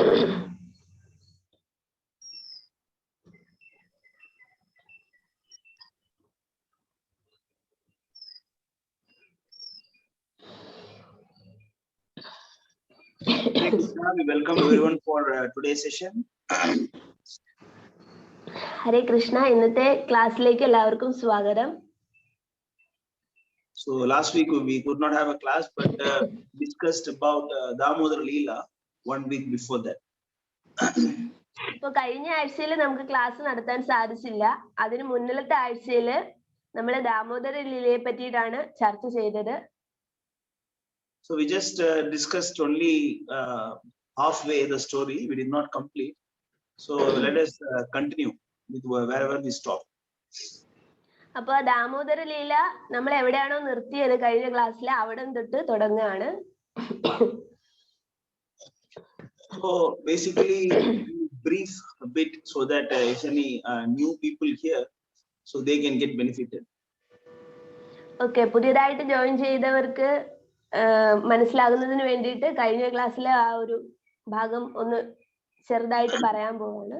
We welcome everyone for today's session. Hare Krishna. ഇന്നത്തെ ക്ലാസ്സിലേക്ക് എല്ലാവർക്കും സ്വാഗതം. So last week we could not have a class, but discussed about Damodara Leela 1 week before that. So കഴിഞ്ഞ ആഴ്ചയിൽ നമുക്ക് class നടത്താൻ സാധിച്ചില്ല. അതിനു മുന്നിലത്തെ ആഴ്ചയിൽ നമ്മൾ ദാമോദര ലീലയെ പറ്റിയിട്ടാണ് ചർച്ച ചെയ്തത്. So we just discussed only halfway the story. We did not complete. So let us continue with wherever we stopped. അപ്പോൾ ദാമോദര ലീല നമ്മൾ എവിടെയാണോ നിർത്തിയത് കഴിഞ്ഞ ക്ലാസ്സിൽ അവിടെ തൊട്ട് തുടങ്ങുകയാണ്. So basically brief a bit so that if any new people here so they can get benefited. Okay, പുതിയതായിട്ട് ജോയിൻ ചെയ്തവർക്ക് മനസ്സിലാകുന്നതിന് വേണ്ടിയിട്ട് കഴിഞ്ഞ ക്ലാസ്സിലെ ആ ഒരു ഭാഗം ഒന്ന് ചെറുതായിട്ട് പറയാൻ പോവാണ്.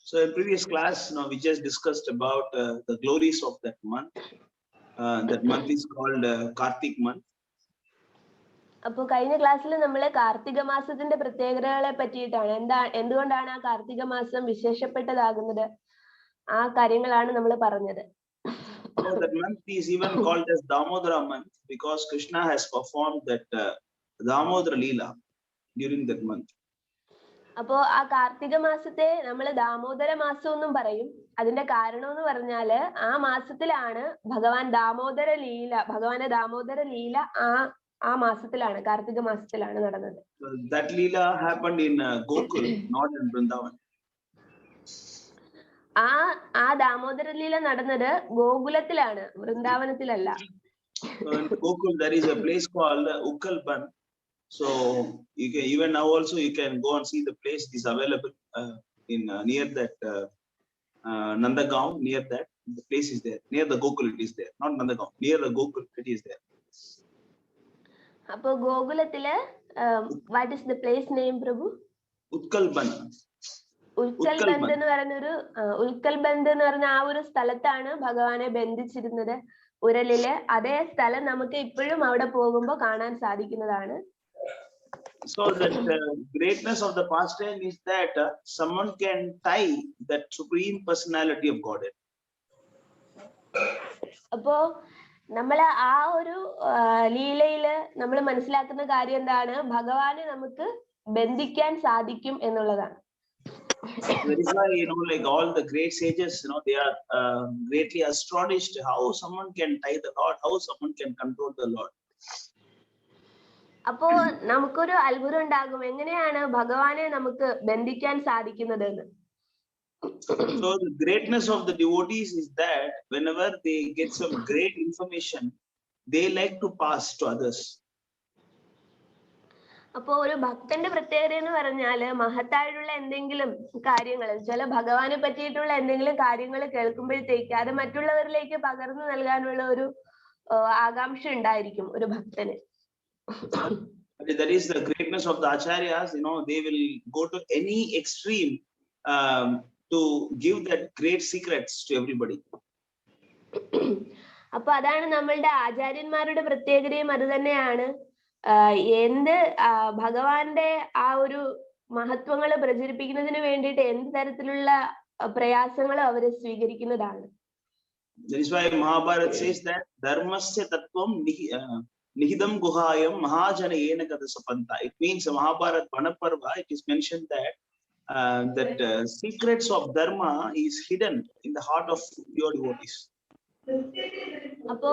So in previous class now we just discussed about the glories of that month. That month is called Kartik month. അപ്പോൾ കഴിഞ്ഞ ക്ലാസ്സിൽ നമ്മൾ കാർത്തിക മാസത്തിന്റെ പ്രത്യേകതകളെ പറ്റിയിട്ടാണ് എന്തുകൊണ്ടാണ് ആ കാർത്തിക മാസം വിശേഷപ്പെട്ടതാകുന്നത് ആ കാര്യങ്ങളാണ് നമ്മൾ പറഞ്ഞത്. So that month is even called as Damodara month because Krishna has performed that Damodara Leela during that month. അപ്പോ ആ കാർത്തിക മാസത്തെ നമ്മൾ ദാമോദര മാസം എന്നും പറയും. അതിന്റെ കാരണം എന്ന് പറഞ്ഞാല് ആ മാസത്തിലാണ് ഭഗവാന്റെ ദാമോദര ലീല ആ മാസത്തിലാണ് കാർത്തിക മാസത്തിലാണ് നടന്നത്. That Leela happened in Gokul, not in Vrindavan. ആ ദാമോദര ലീല നടന്നത് ഗോകുലത്തിലാണ്, വൃന്ദാവനത്തിലല്ല. In Gokul there is a place called Ukkalban. So you can even now also you can go and see the place is available in near that Nandagaon. Near that the place is there, near the Gokul it is there, not Nandagaon, near the Gokul it is there. Appo Gokulathile what is the place name Prabhu? Utkalband. Ulkalband എന്ന് പറയുന്നൊരു ഉൽക്കൽബന്ദ് എന്ന് പറഞ്ഞ ആ ഒരു സ്ഥലത്താണ് ഭഗവാനെ ബന്ധിച്ചിരുന്നത് ഉരലില്. അതേ സ്ഥലം നമുക്ക് ഇപ്പോഴും അവിടെ പോകുമ്പോൾ കാണാൻ സാധിക്കുന്നതാണ്. So that greatness of the pastime is that someone can tie that supreme personality of Godhead. അപ്പോ നമ്മൾ ആ ഒരു ലീലയില് നമ്മൾ മനസ്സിലാക്കുന്ന കാര്യം എന്താണ്? ഭഗവാനെ നമുക്ക് ബന്ധിക്കാൻ സാധിക്കും എന്നുള്ളതാണ്. That is why like all the great sages they are greatly astonished how someone can tie the Lord, how someone can control the Lord. അപ്പോ നമുക്കൊരു അത്ഭുതം ഉണ്ടാകും, എങ്ങനെയാണ് ഭഗവാനെ നമുക്ക് ബന്ധിക്കാൻ സാധിക്കുന്നത് എന്ന്. So the greatness of the devotees is that whenever they get some great information they like to pass to others. അപ്പോ ഒരു ഭക്തന്റെ പ്രത്യേകത എന്ന് പറഞ്ഞാല് മഹത്തായിട്ടുള്ള എന്തെങ്കിലും കാര്യങ്ങൾ ചില ഭഗവാനെ പറ്റിയിട്ടുള്ള എന്തെങ്കിലും കാര്യങ്ങൾ കേൾക്കുമ്പോഴത്തേക്ക് അത് മറ്റുള്ളവരിലേക്ക് പകർന്നു നൽകാനുള്ള ഒരു ആകാംക്ഷ ഉണ്ടായിരിക്കും ഒരു ഭക്തന്. That is the greatness of the acharyas. They will go to any extreme to give that great secrets to everybody. അപ്പൊ അതാണ് നമ്മളുടെ ആചാര്യന്മാരുടെ പ്രത്യേകതയും അത് തന്നെയാണ്. എന്ത് ഭഗവാന്റെ ആ ഒരു മഹത്വങ്ങൾ പ്രചരിപ്പിക്കുന്നതിന് വേണ്ടിയിട്ട് എന്ത് തരത്തിലുള്ള പ്രയാസങ്ങളും അവര് സ്വീകരിക്കുന്നതാണ്. That is why Mahabharata says that dharmasya tattvam nihidam guhayam mahajanayena gadasapanta. It means Mahabharata Vanaparva it is mentioned that secrets of dharma is hidden in the heart of pure devotees. അപ്പോ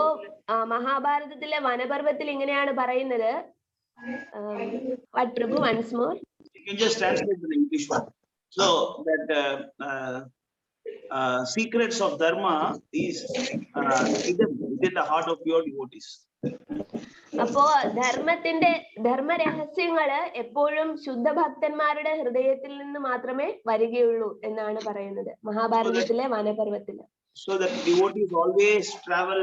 മഹാഭാരതത്തിലെ വനപർവത്തിൽ ഇങ്ങനെയാണ് പറയുന്നത്. What Prabhu once more? You can just translate the English one. So that secrets of dharma is hidden within the heart of pure devotees. അപ്പോ ധർമ്മരഹസ്യങ്ങള് എപ്പോഴും ശുദ്ധഭക്തന്മാരുടെ ഹൃദയത്തിൽ നിന്ന് മാത്രമേ വരികയുള്ളൂ എന്നാണ് പറയുന്നത് മഹാഭാരതത്തിലെ വനപർവത്തില്. So that devotees always travel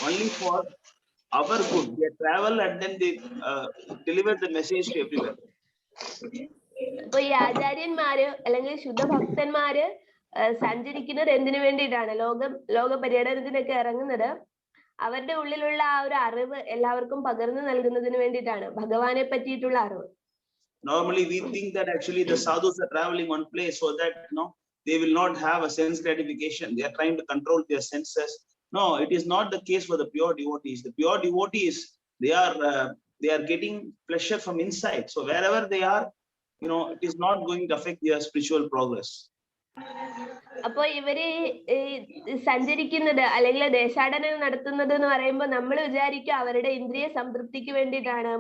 only for our good. They travel and then they deliver the message to everyone. അപ്പൊ ഈ ആചാര്യന്മാര് അല്ലെങ്കിൽ ശുദ്ധഭക്തന്മാര് സഞ്ചരിക്കുന്നത് എന്തിനു വേണ്ടിയിട്ടാണ്? ലോക പര്യടനത്തിനൊക്കെ ഇറങ്ങുന്നത് അവരുടെ ഉള്ളിലുള്ള ആ ഒരു അറിവ് എല്ലാവർക്കും പകർന്നു നൽകുന്നതിന് വേണ്ടിയിട്ടാണ്, ഭഗവാനെ പറ്റിയിട്ടുള്ള അറിവ്. Normally we think that actually the sadhus are traveling one place so that they will not have a sense gratification. They are trying to control their senses. No, it is not the case for the pure devotees. The pure devotees, they are getting pleasure from inside. So wherever they are, it is not going to affect their spiritual progress. അപ്പൊ ഇവര് സഞ്ചരിക്കുന്നത് അല്ലെങ്കിൽ ദേശാടനം നടത്തുന്നത് എന്ന് പറയുമ്പോൾ നമ്മൾ വിചാരിക്കും അവരുടെ ഇന്ദ്രിയ സംതൃപ്തിക്ക് വേണ്ടിയിട്ടാണ്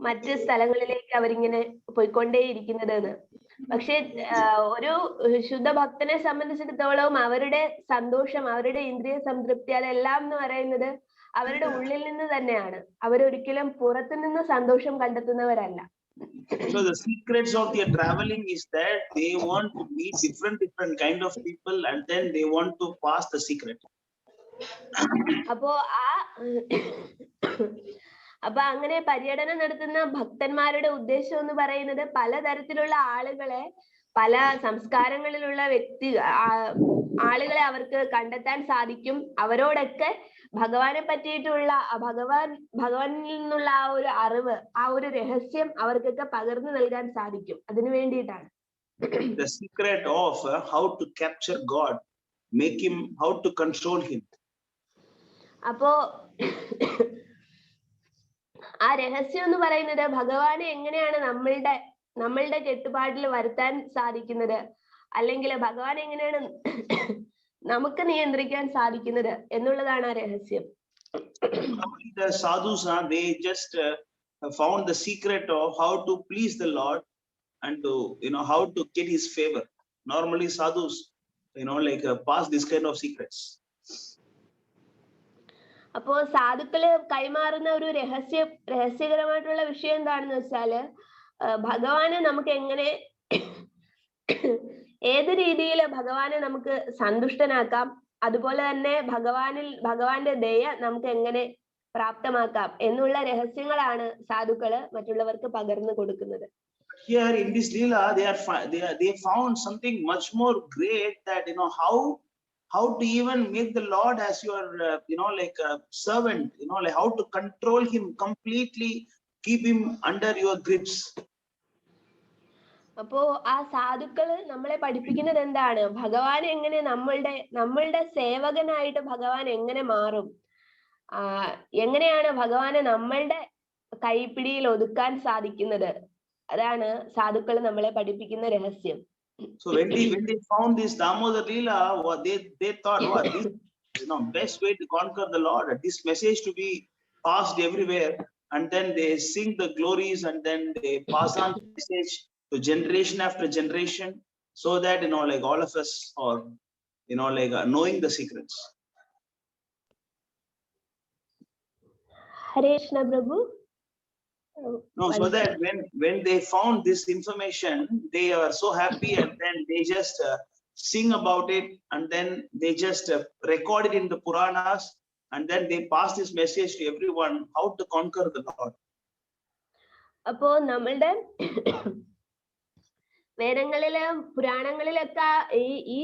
മറ്റ് സ്ഥലങ്ങളിലേക്ക് അവരിങ്ങനെ പോയിക്കൊണ്ടേയിരിക്കുന്നത് എന്ന്. പക്ഷെ ഒരു ശുദ്ധ ഭക്തനെ സംബന്ധിച്ചിടത്തോളം അവരുടെ സന്തോഷം, അവരുടെ ഇന്ദ്രിയ സംതൃപ്തി, അതെല്ലാം എന്ന് പറയുന്നത് അവരുടെ ഉള്ളിൽ നിന്ന് തന്നെയാണ്. അവരൊരിക്കലും പുറത്തു നിന്ന് സന്തോഷം കണ്ടെത്തുന്നവരല്ല. So the secrets of their traveling is that they want to meet different kind of people and then they want to pass the secret. അപ്പൊ അങ്ങനെ പര്യടനം നടത്തുന്ന ഭക്തന്മാരുടെ ഉദ്ദേശം എന്ന് പറയുന്നത് പലതരത്തിലുള്ള ആളുകളെ, പല സംസ്കാരങ്ങളിലുള്ള ആളുകളെ അവർക്ക് കണ്ടെത്താൻ സാധിക്കും. അവരോടൊക്കെ ഭഗവാനെ പറ്റിയിട്ടുള്ള ഭഗവാനിൽ നിന്നുള്ള ആ ഒരു അറിവ്, ആ ഒരു രഹസ്യം അവർക്കൊക്കെ പകർന്നു നൽകാൻ സാധിക്കും. അതിനു വേണ്ടിയിട്ടാണ്. The secret of how to capture God, make him, how to control him. അപ്പോ ആ രഹസ്യം എന്ന് പറയുന്നത് ഭഗവാനെ എങ്ങനെയാണ് നമ്മളുടെ കെട്ടുപാടിൽ വരുത്താൻ സാധിക്കുന്നത്, അല്ലെങ്കിൽ ഭഗവാൻ എങ്ങനെയാണ് നമുക്ക് നിയന്ത്രിക്കാൻ സാധിക്കുന്നത് എന്നുള്ളതാണ് ആ രഹസ്യം. The sadhus, they just found the secret of how to please the Lord and to how to get his favor. Normally sadhus pass this kind of secrets. അപ്പോ സാധുക്കള് കൈമാറുന്ന ഒരു രഹസ്യകരമായിട്ടുള്ള വിഷയം എന്താണെന്ന് വെച്ചാല് ഭഗവാനെ നമുക്ക് എങ്ങനെ, ഏത് രീതിയിൽ ഭഗവാനെ നമുക്ക് സന്തുഷ്ടനാക്കാം, അതുപോലെ തന്നെ ഭഗവാന്റെ ദയ നമുക്ക് എങ്ങനെ പ്രാപ്തമാക്കാം എന്നുള്ള രഹസ്യങ്ങളാണ് സാധുക്കള് മറ്റുള്ളവർക്ക് പകർന്നു കൊടുക്കുന്നത്. Here in this Leela, they found something much more great, that how to even make the Lord as your like a servant, like how to control him completely, keep him under your grips. അപ്പോ ആ സാധുക്കള് നമ്മളെ പഠിപ്പിക്കുന്നത് എന്താണ്? ഭഗവാൻ എങ്ങനെ നമ്മളുടെ സേവകനായിട്ട് ഭഗവാൻ എങ്ങനെ മാറും, എങ്ങനെയാണ് ഭഗവാനെ നമ്മളുടെ കൈപ്പിടിയിൽ ഒതുക്കാൻ സാധിക്കുന്നത്, അതാണ് സാധുക്കൾ നമ്മളെ പഠിപ്പിക്കുന്ന രഹസ്യം. So when they found this Damodar Leela, they thought, what this best way to conquer the Lord, this message to be passed everywhere, and then they sing the glories and then they pass on the message to generation after generation, so that like all of us are like knowing the secrets. Hare Krishna Prabhu. No, so that when they found this information, they are so happy, and then they just sing about it, and then they just record it in the Puranas, and then they pass this message to everyone, how to conquer the Lord. അപ്പോ നമ്മളുടെ വേദങ്ങളിലും പുരാണങ്ങളിലൊക്കെ ഈ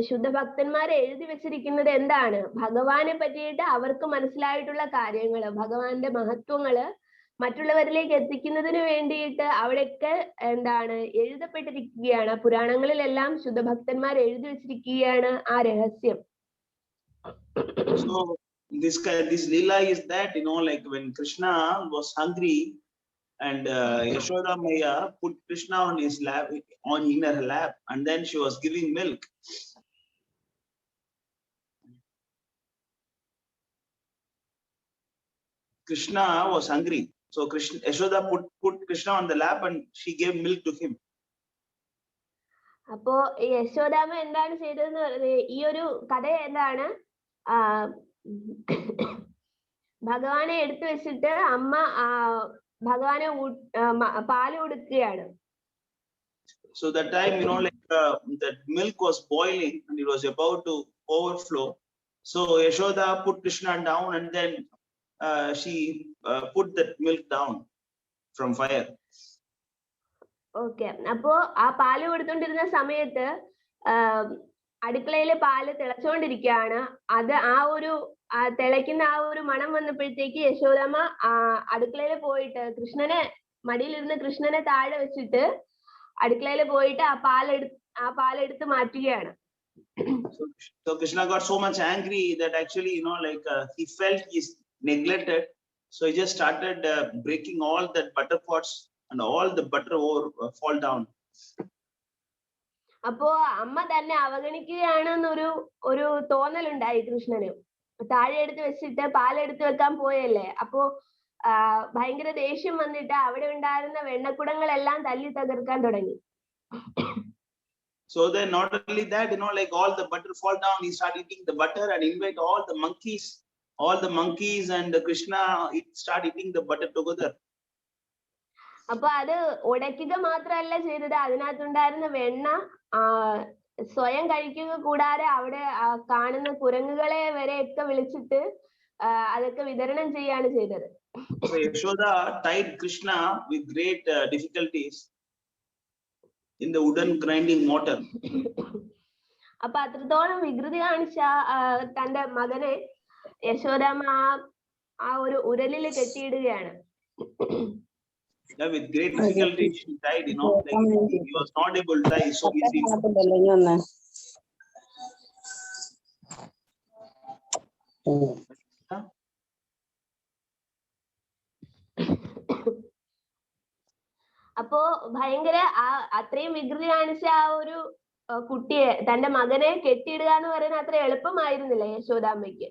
ശുദ്ധഭക്തന്മാരെ എഴുതി വെച്ചിരിക്കുന്നത് എന്താണ്? ഭഗവാനെ പറ്റിയിട്ട് അവർക്ക് മനസ്സിലായിട്ടുള്ള കാര്യങ്ങള്, ഭഗവാന്റെ മഹത്വങ്ങള് മറ്റുള്ളവരിലേക്ക് എത്തിക്കുന്നതിന് വേണ്ടിയിട്ട് അവിടെയൊക്കെ എഴുതപ്പെട്ടിരിക്കുകയാണ്. പുരാണങ്ങളിലെല്ലാം ശുദ്ധഭക്തന്മാർ എഴുതി വെച്ചിരിക്കുകയാണ് ആ രഹസ്യം. So this Leela is that like when Krishna was hungry and Yashoda Maya put Krishna on his lap, in her lap, and then she was giving milk. Krishna was hungry. So Yashoda put Krishna on the lap and she gave milk to him. അപ്പോ യശോദാമ്മ എന്താണ് ചെയ്തതെന്ന് പറയുന്നത്, ഈ ഒരു കഥ എന്താണ്, ഭഗവാനെ എടുത്തു വെച്ചിട്ട് അമ്മ ഭഗവാനെ പാല് കൊടുക്കുകയാണ്. So that time that milk was boiling and it was about to overflow. So Yashoda put Krishna down and then she put that milk down from fire. Okay. അപ്പോ ആ പാല് കൊടുത്തോണ്ടിരുന്ന സമയത്ത് അടുക്കളയിലെ പാല് തിളച്ചോണ്ടിരിക്കുകയാണ്. അത് ആ ഒരു തിളയ്ക്കുന്ന ആ ഒരു മണം വന്നപ്പോഴത്തേക്ക് യശോദാമ്മ അടുക്കളയിൽ പോയിട്ട് കൃഷ്ണനെ മടിയിലിരുന്ന് കൃഷ്ണനെ താഴെ വെച്ചിട്ട് അടുക്കളയിൽ പോയിട്ട് ആ പാലെടുത്ത് മാറ്റുകയാണ്. So Krishna got so much angry that actually, he felt he's neglected. So he just started breaking all that butter pots and all the butter fall down. അപ്പോ അമ്മ തന്നെ അവഗണിക്കുകയാണെന്നൊരു ഒരു തോന്നലുണ്ടായി കൃഷ്ണന്. താഴെ എടുത്ത് വെച്ചിട്ട് പാലെടുത്ത് വെക്കാൻ പോയല്ലേ. അപ്പോ ഭയങ്കര ദേഷ്യം വന്നിട്ട് അവിടെ ഉണ്ടായിരുന്ന വെണ്ണക്കുടങ്ങളെല്ലാം തല്ലി തകർക്കാൻ തുടങ്ങി. So then not only that, all the butter fall down, he started eating the butter and invite all the monkeys and Krishna start eating the butter together. അപ്പൊ അത് ഉടയ്ക്കുക മാത്രമല്ല ചെയ്തത്, അതിനകത്തുണ്ടായിരുന്ന വെണ്ണ സ്വയം കഴിക്കുക കൂടാതെ അവിടെ കാണുന്ന കുരങ്ങുകളെ വരെയൊക്കെ വിളിച്ചിട്ട് അതൊക്കെ വിതരണം ചെയ്യാണ് ചെയ്തത്. So Yashoda tied Krishna with great difficulties in the wooden grinding mortar. അപ്പൊ അത്രത്തോളം വികൃതി കാണിച്ച തന്റെ മകനെ യശോദാമ്മ ആ ഒരു ഉരലിൽ കെട്ടിയിടുകയാണ്. Yeah, with great difficulty she died, he was not able to die so easily. അപ്പോ ഭയങ്കര അത്രയും വികൃതി കാണിച്ച ആ ഒരു കുട്ടിയെ, തന്റെ മകനെ കെട്ടിയിടുക എന്ന് പറയുന്നത് അത്ര എളുപ്പമായിരുന്നില്ല യശോദാമ്മയ്ക്ക്.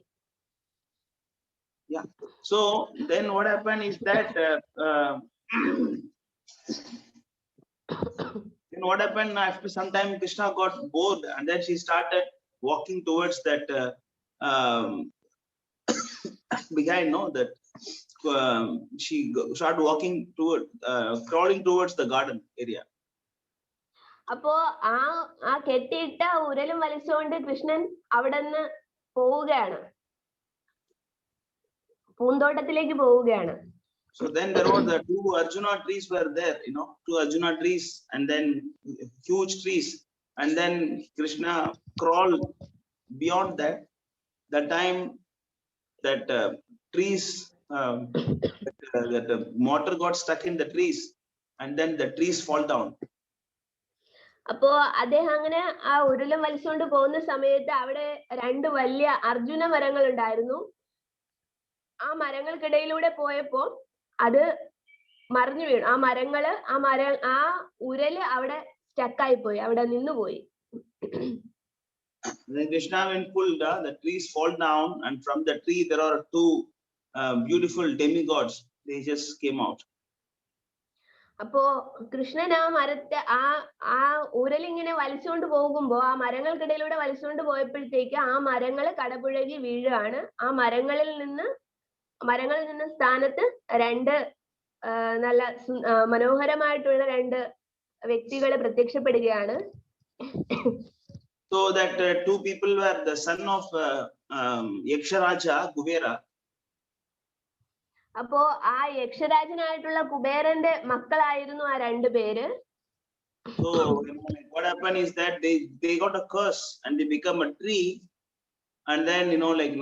Yeah. So then what happened is that after some time Krishna got bored and then she started walking towards that she started walking toward crawling towards the garden area. അപ്പോ ആ കെട്ടിയിട്ട ഉരലും വലിച്ചുകൊണ്ട് കൃഷ്ണൻ അവിടെ നിന്ന് പോവുകയാണ്, പൂന്തോട്ടത്തിലേക്ക് പോവുകയാണ്. So then there were the two Arjuna trees were there, two Arjuna trees and then huge trees, and then Krishna crawled beyond that. The time that trees that the mortar got stuck in the trees and then the trees fall down. അപ്പോ അദ്ദേഹം അങ്ങനെ ആ ഉരുളം വലിച്ചുകൊണ്ട് പോകുന്ന സമയത്ത് അവിടെ രണ്ട് വലിയ അർജുന മരങ്ങൾ ഉണ്ടായിരുന്നു. ആ മരങ്ങൾക്കിടയിലൂടെ പോയപ്പോ അത് മറിഞ്ഞു വീണു. ആ ഉരല് അവിടെ സ്റ്റക്കായി പോയി, അവിടെ നിന്നുപോയി. Then Krishna when pulled, the trees fall down and from the tree there are two beautiful demigods. They just came out. അപ്പോ കൃഷ്ണൻ ആ മരത്തെ ആ ഉരലിങ്ങനെ വലിച്ചുകൊണ്ട് പോകുമ്പോ ആ മരങ്ങൾക്കിടയിലൂടെ വലിച്ചുകൊണ്ട് പോയപ്പോഴത്തേക്ക് ആ മരങ്ങൾ കടപുഴകി വീഴുകയാണ്. ആ മരങ്ങളിൽ നിന്ന് സ്ഥാനത്ത് രണ്ട് നല്ല മനോഹരമായിട്ടുള്ള രണ്ട് വ്യക്തികൾ പ്രത്യക്ഷപ്പെടുകയാണ്. So that two people were the son of Yaksharaja Kubera. അപ്പോ ആ യക്ഷരാജനായിട്ടുള്ള കുബേരന്റെ മക്കളായിരുന്നു ആ രണ്ടു പേര്. So what happened is that they got a curse and they become a tree, and then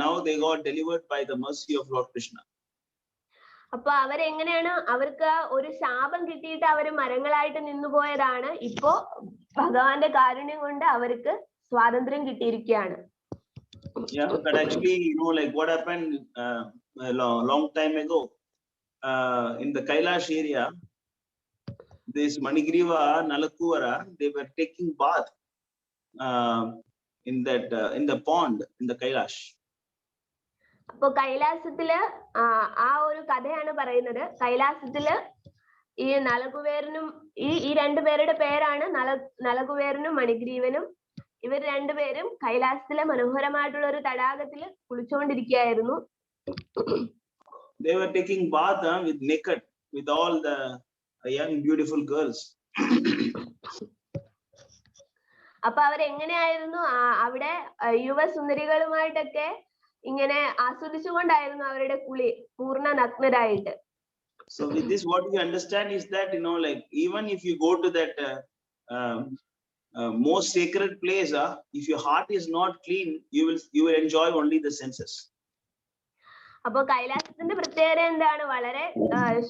now they got delivered by the mercy of Lord Krishna. അപ്പൊ അവരെങ്ങനെയാണ്, അവർക്ക് ഒരു ശാപം കിട്ടിയിട്ട് അവര് മരങ്ങളായിട്ട് നിന്നുപോയതാണ്. ഇപ്പോ ഭഗവാന്റെ കാരുണ്യം കൊണ്ട് അവർക്ക് സ്വാതന്ത്ര്യം കിട്ടിയിരിക്കുകയാണ്. Yeah, but actually what happened a long time ago in the Kailash area, this Manigriva, Nalakuvara, they were taking bath in the pond in the Kailash. അപ്പൊ കൈലാസത്തില് ആ ഒരു കഥയാണ് പറയുന്നത്. കൈലാസത്തില് ഈ നലകുബേരനും ഈ രണ്ടുപേരുടെ പേരാണ് നലകുബേരനും മണിഗ്രീവനും. ഇവർ രണ്ടുപേരും കൈലാസത്തിലെ മനോഹരമായിട്ടുള്ള ഒരു തടാകത്തിൽ കുളിച്ചുകൊണ്ടിരിക്കുകയായിരുന്നു. They were taking bath with all the young beautiful girls. അപ്പൊ അവരെങ്ങനെയായിരുന്നു അവിടെ യുവസുന്ദരികളുമായിട്ടൊക്കെ ഇങ്ങനെ ആസ്വദിച്ചുകൊണ്ടായിരുന്നു അവരുടെ കുളി, പൂർണ്ണ നഗ്നരായിട്ട്. So with this, what we understand is that, like even if you go to that most sacred place, if your heart is not clean, you will enjoy only the senses. അപ്പൊ കൈലാസത്തിന്റെ പ്രത്യേകത എന്താണ്? വളരെ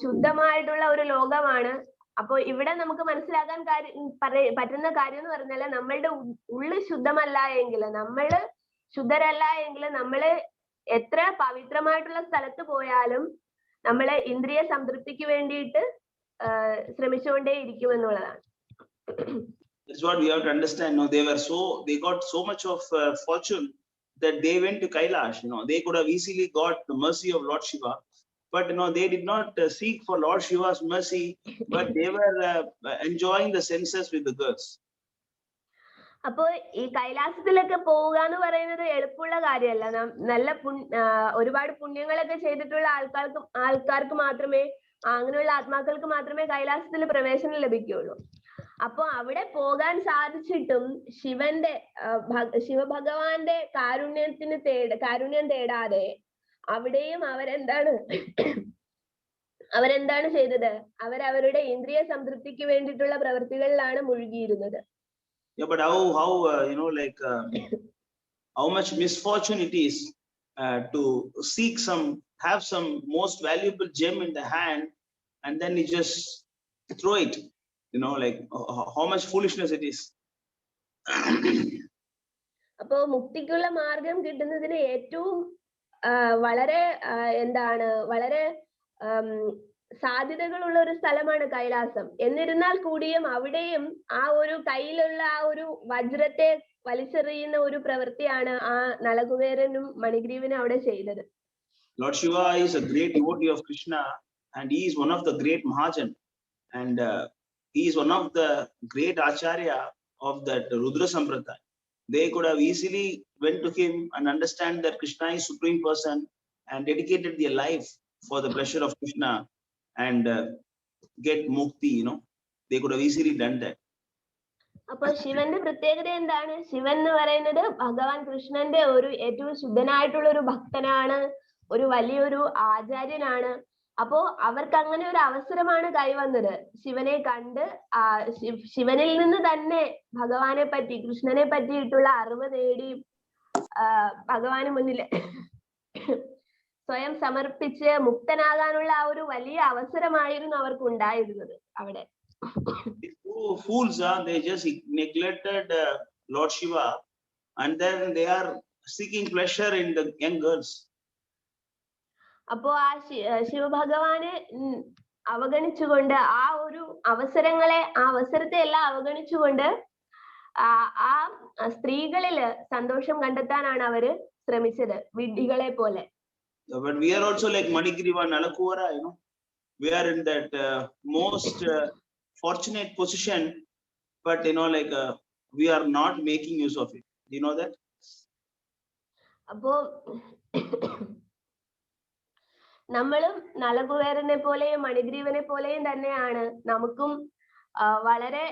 ശുദ്ധമായിട്ടുള്ള ഒരു ലോകമാണ്. അപ്പൊ ഇവിടെ നമുക്ക് മനസ്സിലാക്കാൻ പറ്റുന്ന കാര്യം എന്ന് പറഞ്ഞാൽ, നമ്മളുടെ ഉള്ളു ശുദ്ധമല്ല എങ്കിൽ, നമ്മള് ശുദ്ധരല്ല എങ്കിൽ, നമ്മള് എത്ര പവിത്രമായിട്ടുള്ള സ്ഥലത്ത് പോയാലും നമ്മള് ഇന്ദ്രിയ സംതൃപ്തിക്ക് വേണ്ടിയിട്ട് ശ്രമിച്ചുകൊണ്ടേ ഇരിക്കും എന്നുള്ളതാണ്. That's what we have to understand. They got so much of fortune that they went to Kailash. They could have easily got the mercy of Lord Shiva, but they did not seek for Lord Shiva's mercy, but they were enjoying the senses with the girls. അപ്പോ ഈ കൈലാസത്തിലൊക്കെ പോവുക എന്ന് പറയുന്നത് എളുപ്പമുള്ള കാര്യമല്ല. നല്ല ഒരുപാട് പുണ്യങ്ങളൊക്കെ ചെയ്തിട്ടുള്ള ആൾക്കാർക്ക് മാത്രമേ, അങ്ങനെയുള്ള ആത്മാക്കൾക്ക് മാത്രമേ കൈലാസത്തിൽ പ്രവേശനം ലഭിക്കുകയുള്ളൂ. അപ്പൊ അവിടെ പോകാൻ സാധിച്ചിട്ടും ശിവഭഗവാന്റെ കാരുണ്യം തേടാതെ അവിടെയും അവരെന്താണ് ചെയ്തത്? അവരവരുടെ ഇന്ദ്രിയ സംതൃപ്തിക്ക് വേണ്ടിയിട്ടുള്ള പ്രവൃത്തികളിലാണ് മുഴുകിയിരുന്നത്. Yeah, but how much misfortune it is to have some most valuable gem in the hand, and then you just throw it. How much foolishness it is. അപ്പോ മുക്തിക്കുള്ള മാർഗം കിട്ടുന്നതിന് ഏറ്റവും വളരെ വളരെ സാധ്യതകളുള്ള ഒരു സ്ഥലമാണ് കൈലാസം. എന്നിരുന്നാൽ കൂടിയും അവിടെയും ആ ഒരു കയ്യിലുള്ള ആ ഒരു വജ്രത്തെ വലിച്ചെറിയുന്ന ഒരു പ്രവൃത്തിയാണ് ആ നളകുബേരനും മണിഗ്രീവനും അവിടെ ചെയ്തത്. Lord Shiva is a great devotee of Krishna, and he is one of the great Mahajan, and he is one of the great Acharya of that Rudra Sampradaya. They could have easily went to him and understand that Krishna is Supreme Person and dedicated their life for the pleasure of Krishna and get mukti. They could have easily done that. അപ്പൊ ശിവന്റെ പ്രത്യേകത എന്താണ്? ശിവൻ എന്ന് പറയുന്നത് ഭഗവാൻ കൃഷ്ണന്റെ ഒരു ഏറ്റവും ശുദ്ധനായിട്ടുള്ള ഒരു ഭക്തനാണ്, ഒരു വലിയൊരു ആചാര്യനാണ്. അപ്പോ അവർക്ക് അങ്ങനെ ഒരു അവസരമാണ് കൈവന്നത്. ശിവനെ കണ്ട് ശിവനിൽ നിന്ന് തന്നെ ഭഗവാനെ പറ്റി, കൃഷ്ണനെ പറ്റിയിട്ടുള്ള അറിവ് നേടി ഭഗവാന് മുന്നിൽ സ്വയം സമർപ്പിച്ച് മുക്തനാകാനുള്ള ആ ഒരു വലിയ അവസരമായിരുന്നു അവർക്ക് ഉണ്ടായിരുന്നത് അവിടെ. Fools, they just neglected Lord Shiva, and then they are seeking pleasure in the young girls. അപ്പോ ആ ശിവഭഗവാനെ അവഗണിച്ചുകൊണ്ട്, ആ ഒരു അവസരത്തെ എല്ലാം അവഗണിച്ചുകൊണ്ട് ആ സ്ത്രീകളില് സന്തോഷം കണ്ടെത്താനാണ് അവര് ശ്രമിച്ചത്, വിഡ്ഢികളെ പോലെ. But we are also like Manigriva, Nalakuvara, we are in that most fortunate position, but we are not making use of it. Do you know that? അപ്പോ നമ്മളും നളകുബേരനെ പോലെയും മണിഗ്രീവനെ പോലെയും തന്നെയാണ്. നമുക്കും വളരെ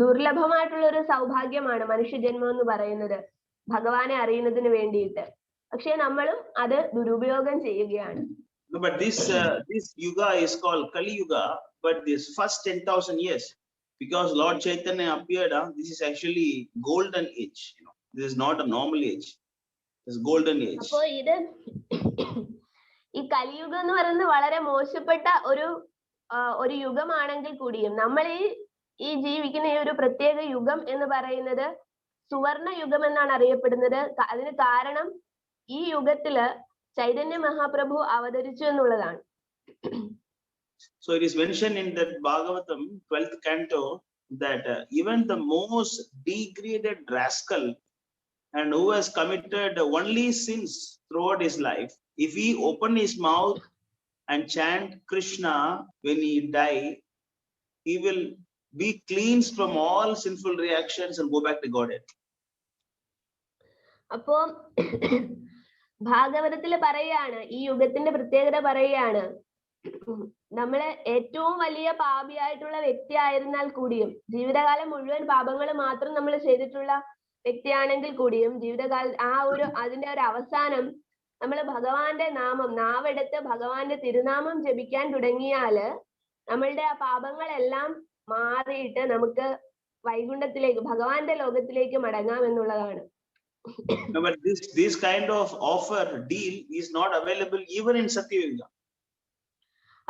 ദുർലഭമായിട്ടുള്ള ഒരു സൗഭാഗ്യമാണ് മനുഷ്യജന്മം എന്ന് പറയുന്നത്, ഭഗവാനെ അറിയുന്നതിന് വേണ്ടിയിട്ട്. പക്ഷെ നമ്മളും അത് ദുരുപയോഗം ചെയ്യുകയാണ്. No, but this yuga is called Kali Yuga, but this first 10,000 years, because Lord Chaitanya appeared, this is actually golden age. This is not a normal age. This is golden age. അപ്പോ ഈ കലിയുഗം എന്ന് പറയുന്നത് വളരെ മോശപ്പെട്ട ഒരു യുഗമാണെങ്കിൽ കൂടിയും നമ്മൾ ഈ ജീവിക്കുന്ന ഈ ഒരു പ്രത്യേക യുഗം എന്ന് പറയുന്നത് സുവർണ യുഗം എന്നാണ് അറിയപ്പെടുന്നത്. അതിന് കാരണം ഈ യുഗത്തില് ചൈതന്യ മഹാപ്രഭു അവതരിച്ചു എന്നുള്ളതാണ്. So it is mentioned in that Bhagavatam 12th canto that even the most degraded rascal and who has committed only sins throughout his life, if he open his mouth and chant Krishna when he die, he will be cleansed from all sinful reactions and go back to Godhead. അപ്പോ ഭാഗവതത്തില് പറയാണ്, ഈ യുഗത്തിന്റെ പ്രത്യേകത പറയാണ്, നമ്മള് ഏറ്റവും വലിയ പാപിയായിട്ടുള്ള വ്യക്തി ആയിരുന്നാൽ കൂടിയും, ജീവിതകാലം മുഴുവൻ പാപങ്ങൾ മാത്രം നമ്മൾ ചെയ്തിട്ടുള്ള വ്യക്തിയാണെങ്കിൽ കൂടിയും, ജീവിതകാല അതിന്റെ ഒരു അവസാനം നമ്മൾ ഭഗവാന്റെ നാമം നാവെടുത്ത് ഭഗവാന്റെ തിരുനാമം ജപിക്കാൻ തുടങ്ങിയാല് നമ്മളുടെ ആ പാപങ്ങളെല്ലാം മാറിയിട്ട് നമുക്ക് വൈകുണ്ഠത്തിലേക്ക് ഭഗവാന്റെ ലോകത്തിലേക്ക് മടങ്ങാം എന്നുള്ളതാണ്. No, but this kind of offer deal is not available even in Satyayuga.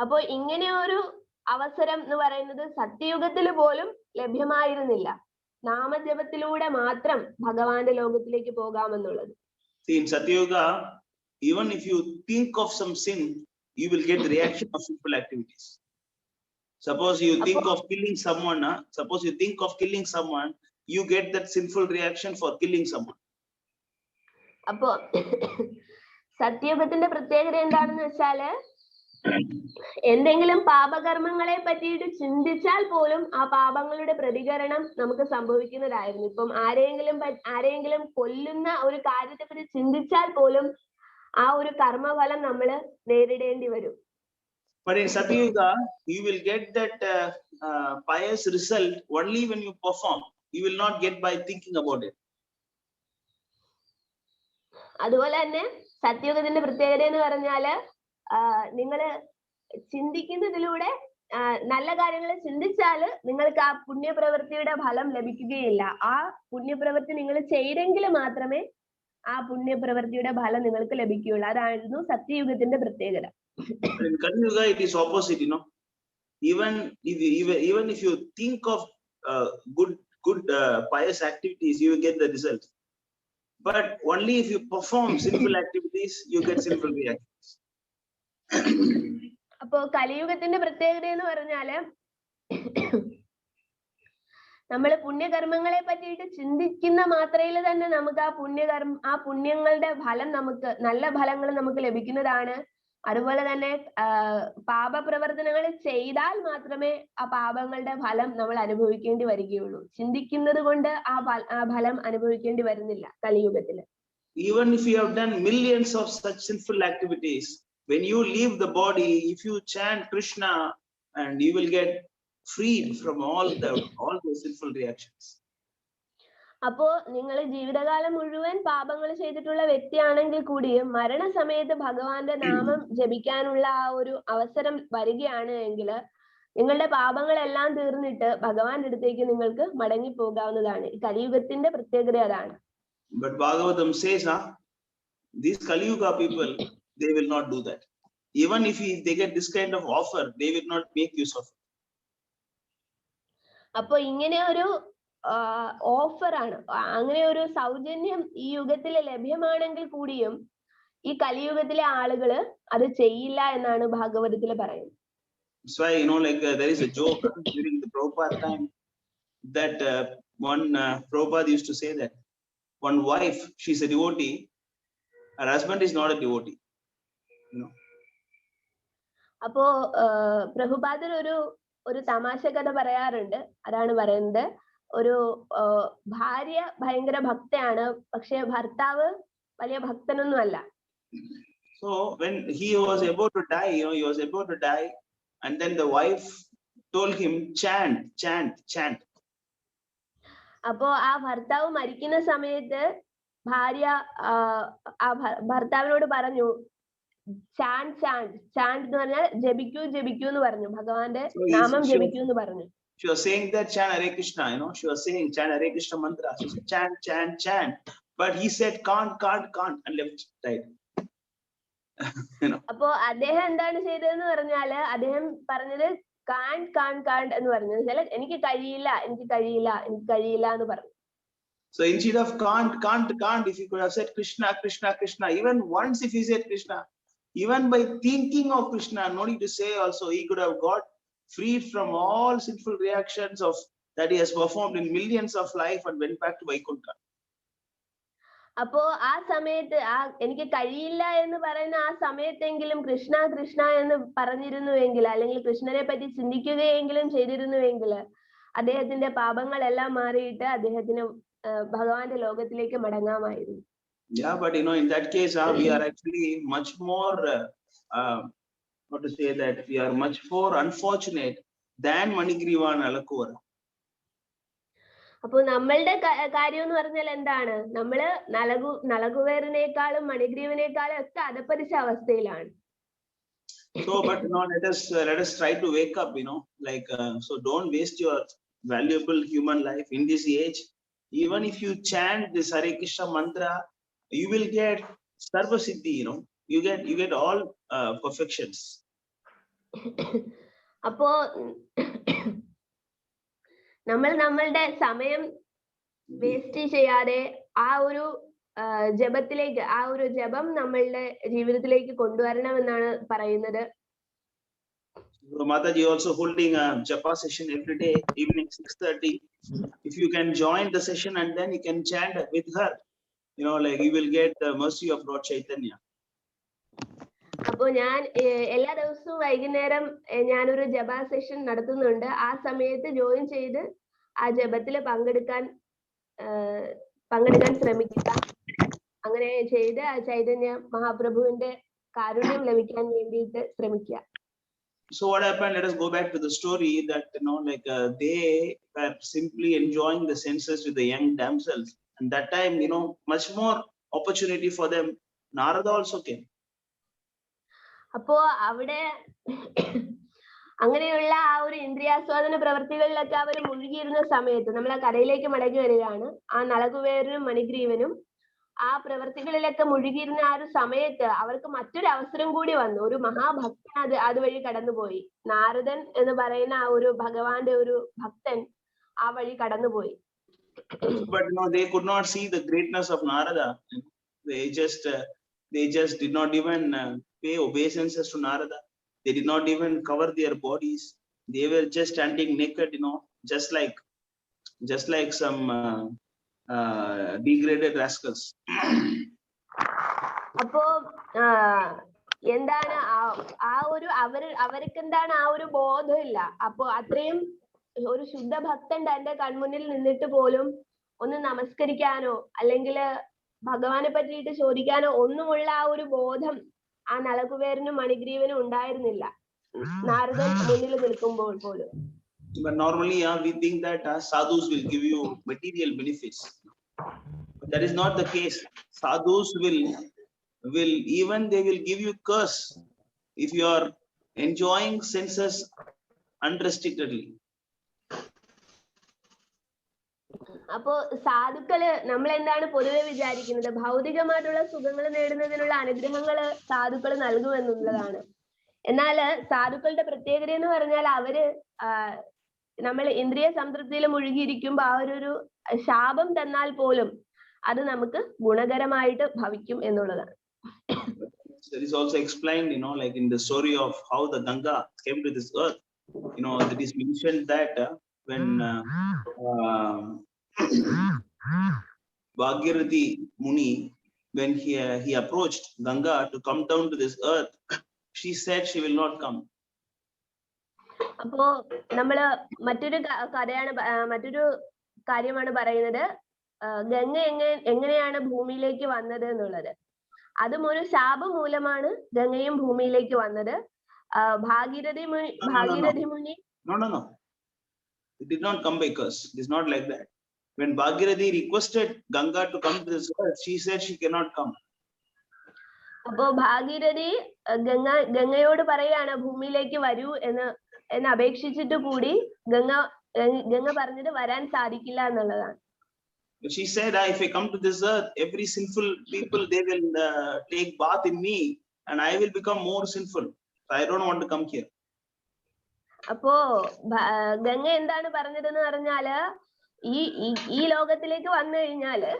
അപ്പോ ഇങ്ങനെ ഒരു അവസരം എന്ന് പറയുന്നത് സത്യയുഗത്തിൽ പോലും ലഭ്യമായിരുന്നില്ല. നാമജപത്തിലൂടെ മാത്രം ഭഗവാന്റെ ലോകത്തിലേക്ക് പോകാമെന്നുള്ളത്. See, in Satyayuga, even if you think of some sin, you will get the reaction of sinful activities. Suppose you think of killing someone, you get that sinful reaction for killing someone. അപ്പോ സത്യയുഗത്തിന്റെ പ്രത്യേകത എന്താണെന്ന് വെച്ചാല് എന്തെങ്കിലും പാപകർമ്മങ്ങളെ പറ്റിയിട്ട് ചിന്തിച്ചാൽ പോലും ആ പാപങ്ങളുടെ പ്രതികരണം നമുക്ക് സംഭവിക്കുന്നതായിരുന്നു. ഇപ്പം ആരെങ്കിലും കൊല്ലുന്ന ഒരു കാര്യത്തെ പറ്റി ചിന്തിച്ചാൽ പോലും ആ ഒരു കർമ്മഫലം നമ്മൾ നേരിടേണ്ടി വരും. But in Satyayuga, you will get that pious result only when you perform. You will not get by thinking about it. അതുപോലെ തന്നെ സത്യയുഗത്തിന്റെ പ്രത്യേകത എന്ന് പറഞ്ഞാല് നിങ്ങള് ചിന്തിക്കുന്നതിലൂടെ നല്ല കാര്യങ്ങൾ ചിന്തിച്ചാല് നിങ്ങൾക്ക് ആ പുണ്യപ്രവൃത്തിയുടെ ഫലം ലഭിക്കുകയില്ല. ആ പുണ്യപ്രവൃത്തി നിങ്ങൾ ചെയ്തെങ്കിൽ മാത്രമേ ആ പുണ്യപ്രവൃത്തിയുടെ ഫലം നിങ്ങൾക്ക് ലഭിക്കുകയുള്ളൂ. അതായിരുന്നു സത്യയുഗത്തിന്റെ പ്രത്യേകത. In Kali Yuga, it is opposite, Even if you think of good pious activities, you will get the result. But only if you perform sinful activities, you get sinful reactions. അപ്പോ കലിയുഗത്തിന്റെ പ്രത്യേകത എന്ന് പറഞ്ഞാല് നമ്മൾ പുണ്യകർമ്മങ്ങളെ പറ്റിയിട്ട് ചിന്തിക്കുന്ന മാത്രയിൽ തന്നെ നമുക്ക് ആ പുണ്യങ്ങളുടെ ഫലം നല്ല ഫലങ്ങൾ നമുക്ക് ലഭിക്കുന്നതാണ്. അതുപോലെ തന്നെ പാപപ്രവർത്തനങ്ങൾ ചെയ്താൽ മാത്രമേ ആ പാപങ്ങളുടെ ഫലം നമ്മൾ അനുഭവിക്കേണ്ടി വരികയുള്ളൂ. ചിന്തിക്കുന്നത് കൊണ്ട് ആ ഫലം അനുഭവിക്കേണ്ടി വരുന്നില്ല കലിയുഗത്തില്. Even if you have done millions of such sinful activities, when you leave the body, if you chant Krishna, and you will get freed from all those sinful reactions. അപ്പോ നിങ്ങൾ ജീവിതകാലം മുഴുവൻ പാപങ്ങൾ ചെയ്തിട്ടുള്ള വ്യക്തിയാണെങ്കിൽ കൂടിയും മരണസമയത്ത് ഭഗവാന്റെ നാമം ജപിക്കാനുള്ള ആ ഒരു അവസരം വരികയാണ് എങ്കിൽ നിങ്ങളുടെ പാപങ്ങളെല്ലാം തീർന്നിട്ട് ഭഗവാന്റെ അടുത്തേക്ക് നിങ്ങൾക്ക് മടങ്ങി പോകാവുന്നതാണ്. കലിയുഗത്തിന്റെ പ്രത്യേകത അതാണ്. But Bhagavatam says, these Kaliyuga people, they will not do that. Even if they get this kind of offer, they will not make use of it. അപ്പൊ ഇങ്ങനെ ഒരു ഓഫറാണ്, അങ്ങനെ ഒരു സൗജന്യം ഈ യുഗത്തിൽ ലഭ്യമാണെങ്കിൽ കൂടിയും ഈ കലിയുഗത്തിലെ ആളുകള് അത് ചെയ്യില്ല എന്നാണ് ഭാഗവതത്തിൽ പറയുന്നത്. That's why, there is a joke during the Prabhupada time that one Prabhupada used to say that one wife, she's a devotee, her husband is not a devotee. അപ്പോ പ്രഭുപാദർ ഒരു തമാശ കഥ പറയാറുണ്ട്. അതാണ് പറയുന്നത്, ഒരു ഭാര്യ ഭയങ്കര ഭക്തയാണ്, പക്ഷെ ഭർത്താവ് വലിയ ഭക്തനൊന്നും അല്ല. So when he was about to die, and then the wife told him, chant. അപ്പോ ആ ഭർത്താവ് മരിക്കുന്ന സമയത്ത് ഭാര്യ ഭർത്താവിനോട് പറഞ്ഞു, ചാന്റ് എന്ന് പറഞ്ഞാൽ ജപിക്കൂ എന്ന് പറഞ്ഞു, ഭഗവാന്റെ നാമം ജപിക്കൂ എന്ന് പറഞ്ഞു. She was saying that chant Hare Krishna, she was saying chant Hare Krishna mantra. She said chant. But he said can't and left right. അപ്പോ അദ്ദേഹം എന്താണ് ചെയ്തതെന്ന് പറഞ്ഞാല് അദ്ദേഹം പറഞ്ഞത് കാണ്ട് എന്ന് പറഞ്ഞു. എനിക്ക് കഴിയില്ല എന്ന് പറഞ്ഞു. So instead of can't, if he could have said Krishna, even once if he said Krishna, even by thinking of Krishna, no need to say also, he could have got freed from all sinful reactions of that he has performed in millions of life and went back to Vaikuntha. അപ്പോ ആ സമയത്ത് എനിക്ക് കഴിയില്ല എന്ന് പറയുന്ന ആ സമയത്തെങ്കിലും കൃഷ്ണ എന്ന് പറഞ്ഞിരുന്നുവെങ്കിൽ, അല്ലെങ്കിൽ കൃഷ്ണനെ പറ്റി ചിന്തിക്കുകയെങ്കിലും ചെയ്തിരുന്നുവെങ്കിൽ അദ്ദേഹത്തിന്റെ പാപങ്ങളെല്ലാം മാറിയിട്ട് അദ്ദേഹത്തിന് ഭഗവാന്റെ ലോകത്തിലേക്ക് മടങ്ങാമായിരുന്നു. Yeah, but in that case, we are actually much more we are much more unfortunate than Manigriva and Alakuvara. അപ്പൊ നമ്മളുടെ കാര്യം എന്ന് പറഞ്ഞാൽ എന്താണ്? നമ്മള് നളകുവേറിനേക്കാളും മണിഗ്രീവനേക്കാളും ഒക്കെ അധപ്പതിച്ച അവസ്ഥയിലാണ്. So, but no, let us try to wake up, like, so don't waste your valuable human life in this age. Even if you chant this Hare Krishna mantra, you will get Sarva Siddhi, you get all perfections. അപ്പോ നമ്മളുടെ സമയം waste ചെയ്യാതെ ആ ഒരു ജപത്തിലേക്ക്, ആ ഒരു ജപം നമ്മളുടെ ജീവിതത്തിലേക്ക് കൊണ്ടുവരണമെന്നാണ് പറയുന്നത്. Mataji also holding a japa session every day, evening 6:30. If you can join the session and then you can chant with her, like you will get the mercy of Lord Chaitanya. അപ്പോ ഞാൻ എല്ലാ ദിവസവും വൈകുന്നേരം ഞാനൊരു ജപ session നടത്തുന്നുണ്ട്. ആ സമയത്ത് join ചെയ്ത് ആ ജപത്തിൽ പങ്കെടുക്കാൻ ശ്രമിക്കുക. അങ്ങനെ ചെയ്ത് ആ ചൈതന്യ മഹാപ്രഭുവിന്റെ കാരുണ്യം ലഭിക്കാൻ വേണ്ടിയിട്ട് ശ്രമിക്കുക. So what happened? Let us go back to the story that like they were simply enjoying the senses with the young damsels, and that time much more opportunity for them. Narada also came. അപ്പോ അവിടെ അങ്ങനെയുള്ള ആ ഒരു ഇന്ദ്രിയാസ്വാദന പ്രവർത്തികളിലൊക്കെ അവർ മുഴുകിയിരുന്ന സമയത്ത് നമ്മൾ ആ കഥയിലേക്ക് മടങ്ങി വരികയാണ്. ആ നളകുവേരനും മണിഗ്രീവനും ആ പ്രവർത്തികളിലൊക്കെ മുഴുകിയിരുന്ന ആ ഒരു സമയത്ത് അവർക്ക് മറ്റൊരു അവസരം കൂടി വന്നു. ഒരു മഹാഭക്തൻ അതുവഴി കടന്നുപോയി. നാരദൻ എന്ന് പറയുന്ന ആ ഒരു ഭഗവാന്റെ ഒരു ഭക്തൻ ആ വഴി കടന്നുപോയി. But they could not see the greatness of Narada. They just did not even pay obeisances to Narada. They did not even cover their bodies. They were just standing naked, just like some degraded rascals. അപ്പോ എന്താണ് ആ ഒരു അവർക്ക് എന്താണ് ആ ഒരു ബോധമില്ല. അപ്പോ അത്രയും ഒരു ശുദ്ധ ഭക്തൻ തന്റെ കൺമുന്നിൽ നിന്നിട്ട് പോലും ഒന്ന് നമസ്കരിക്കാനോ അല്ലെങ്കിൽ ഭഗവാനെ പറ്റിയിട്ട് ചോദിക്കാനോ ഒന്നുമുള്ള ആ ഒരു ബോധം ആ നളകുവേരനും മണിഗ്രീവനും ഉണ്ടായിരുന്നില്ല നാരദൻ മുന്നിൽ നിൽക്കുമ്പോൾ പോലും. But normally we think that sadhus will give you material benefits. But that is not the case. Sadhus will even they will give you curse if you are enjoying senses unrestrictedly. അപ്പോ സാധുക്കള് നമ്മൾ എന്താണ് പൊതുവെ വിചാരിക്കുന്നത്? ഭൗതികമായിട്ടുള്ള സുഖങ്ങൾ നേടുന്നതിനുള്ള അനുഗ്രഹങ്ങള് സാധുക്കൾ നൽകുമെന്നുള്ളതാണ്. എന്നാല് സാധുക്കളുടെ പ്രത്യേകത എന്ന് പറഞ്ഞാൽ അവര് നമ്മൾ ഇന്ദ്രിയ സംതൃപ്തിയിൽ മുഴുകിയിരിക്കുമ്പോ ആ ഒരു ശാപം തന്നാൽ പോലും അത് നമുക്ക് ഗുണകരമായിട്ട് ഭവിക്കും എന്നുള്ളതാണ്. There is also explained, like in the story of how the Ganga came to this earth. It is mentioned that when Bhagirathi Muni, when he approached Ganga to come down to this earth, she said she will not come. അപ്പോ നമ്മള് മറ്റൊരു കാര്യമാണ് പറയുന്നത്, ഗംഗ എങ്ങനെയാണ് ഭൂമിയിലേക്ക് വന്നത് എന്നുള്ളത്. അതും ഒരു ശാപം മൂലമാണ് ഗംഗയും ഭൂമിയിലേക്ക് വന്നത്. ഭാഗീരഥി മുനി No. It did not come by curse. It is not like that. When Bhagirathi requested Ganga to come to this earth, she said she cannot come. അപ്പോ ഭാഗീരഥി ഗംഗയോട് പറയാണ് ഭൂമിയിലേക്ക് വരൂ എന്ന് അപേക്ഷിച്ചിട്ട് കൂടി ഗംഗ പറഞ്ഞത് വരാൻ സാധിക്കില്ല എന്നുള്ളതാണ്. She said, if I come to this earth, every sinful people, they will take bath in me and I will become more sinful. I don't want to come here. അപ്പോ ഗംഗ എന്താണ് പറഞ്ഞതെന്ന് പറഞ്ഞാല് ഈ ലോകത്തിലേക്ക് വന്നു കഴിഞ്ഞാല്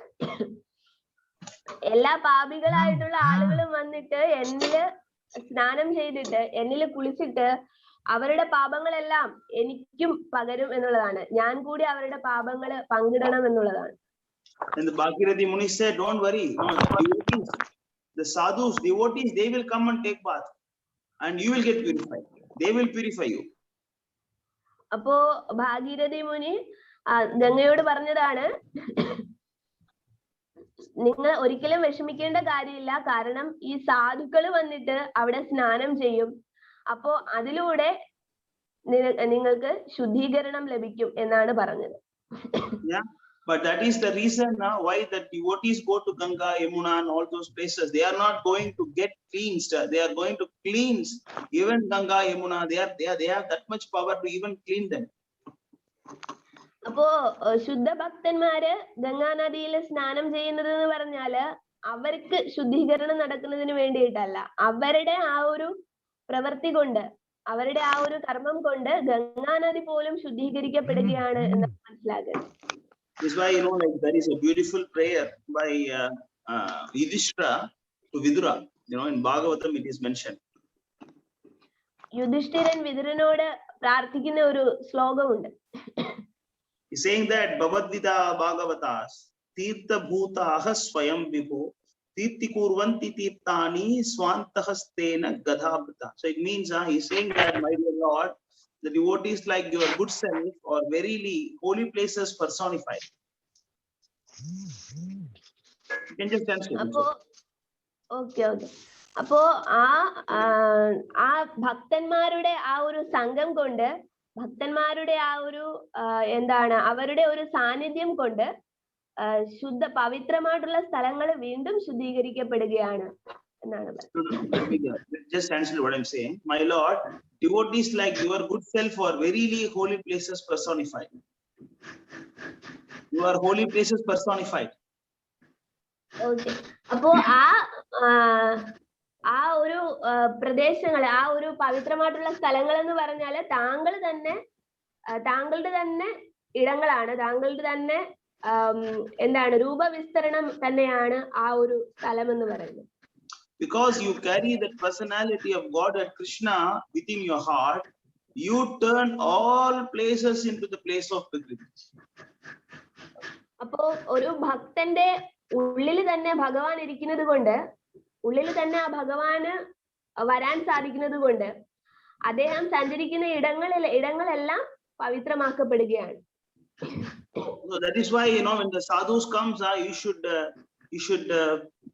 എല്ലാ പാപികളായിട്ടുള്ള ആളുകളും വന്നിട്ട് എന്നില് സ്നാനം ചെയ്തിട്ട് എന്നില് കുളിച്ചിട്ട് അവരുടെ പാപങ്ങളെല്ലാം എനിക്കും പകരും എന്നുള്ളതാണ്. ഞാൻ കൂടി അവരുടെ പാപങ്ങള് പങ്കിടണം എന്നുള്ളതാണ്. And the Bhagirathi Muni said, don't worry, the sadhus, devotees, they will come and take bath and you will get purified. They will purify you. അപ്പോ ഭാഗീരഥി മുനി ഗംഗയോട് പറഞ്ഞതാണ്, നിങ്ങൾ ഒരിക്കലും വിഷമിക്കേണ്ട കാര്യമില്ല, കാരണം ഈ സാധുക്കൾ വന്നിട്ട് അവിടെ സ്നാനം ചെയ്യും. അപ്പോ അതിലൂടെ നിങ്ങൾക്ക് ശുദ്ധീകരണം ലഭിക്കും എന്നാണ് പറഞ്ഞത്. Yeah, but that is the reason now why the devotees go to Ganga, Yamuna and all those places. They are not going to get cleansed. They are going to cleanse even Ganga, Yamuna. They have that much power to even clean them. അപ്പോ ശുദ്ധ ഭക്തന്മാര് ഗംഗാനദിയിൽ സ്നാനം ചെയ്യുന്നത് എന്ന് പറഞ്ഞാല് അവർക്ക് ശുദ്ധീകരണം നടക്കുന്നതിന് വേണ്ടിയിട്ടല്ല, അവരുടെ ആ ഒരു പ്രവൃത്തി കൊണ്ട്, അവരുടെ ആ ഒരു കർമ്മം കൊണ്ട് ഗംഗാനദി പോലും ശുദ്ധീകരിക്കപ്പെടുകയാണ് എന്ന് മനസ്സിലാക്കുന്നത്. This is why, like there is a beautiful prayer by Yudhishthira to Vidura. In Bhagavatam it is mentioned. യുധിഷ്ഠിരൻ വിതുരനോട് പ്രാർത്ഥിക്കുന്ന ഒരു ശ്ലോകമുണ്ട്. He's saying that Bhavadvida Bhagavatas Tirtha Bhutaha Swayam Vibho Tirti Kurvanti Tirtani Swantahastena Gadhabhata. So it means he's saying that, my dear Lord, the devotees like your good self or verily holy places personified. You can just translate. അപ്പോ okay. അപ്പോ ആ ഭക്തന്മാരുടെ ആ ഒരു സംഘം കൊണ്ട്, ഭക്തന്മാരുടെ ആ ഒരു എന്താണ് അവരുടെ ഒരു സാന്നിധ്യം കൊണ്ട് ശുദ്ധ പവിത്രമായിട്ടുള്ള സ്ഥലങ്ങൾ വീണ്ടും ശുദ്ധീകരിക്കപ്പെടുകയാണ് എന്നാണ് പറയുന്നത്. Just translate what I'm saying. My Lord, devotees like your good self are verily holy places personified. You are holy places personified. Okay. അപ്പോ ആ ഒരു പ്രദേശങ്ങൾ, ആ ഒരു പവിത്രമായിട്ടുള്ള സ്ഥലങ്ങൾ എന്ന് പറഞ്ഞാല് താങ്കളുടെ തന്നെ ഇടങ്ങളാണ്, താങ്കളുടെ തന്നെ എന്താണ് രൂപവിസ്തരണം തന്നെയാണ് ആ ഒരു സ്ഥലം എന്ന് പറയുന്നത്. Because you carry that personality of God and Krishna within your heart, you turn all places into the place of pilgrimage. അപ്പോ ഒരു ഭക്തന്റെ ഉള്ളിൽ തന്നെ ഭഗവാൻ ഇരിക്കുന്നത് കൊണ്ട്, ഉള്ളിൽ തന്നെ ആ ഭഗവാന് വരാൻ സാധിക്കുന്നത് കൊണ്ട് അദ്ദേഹം സഞ്ചരിക്കുന്ന ഇടങ്ങളെല്ലാം പവിത്രമാക്കപ്പെടുകയാണ്. So that is why, when the sadhus comes, you should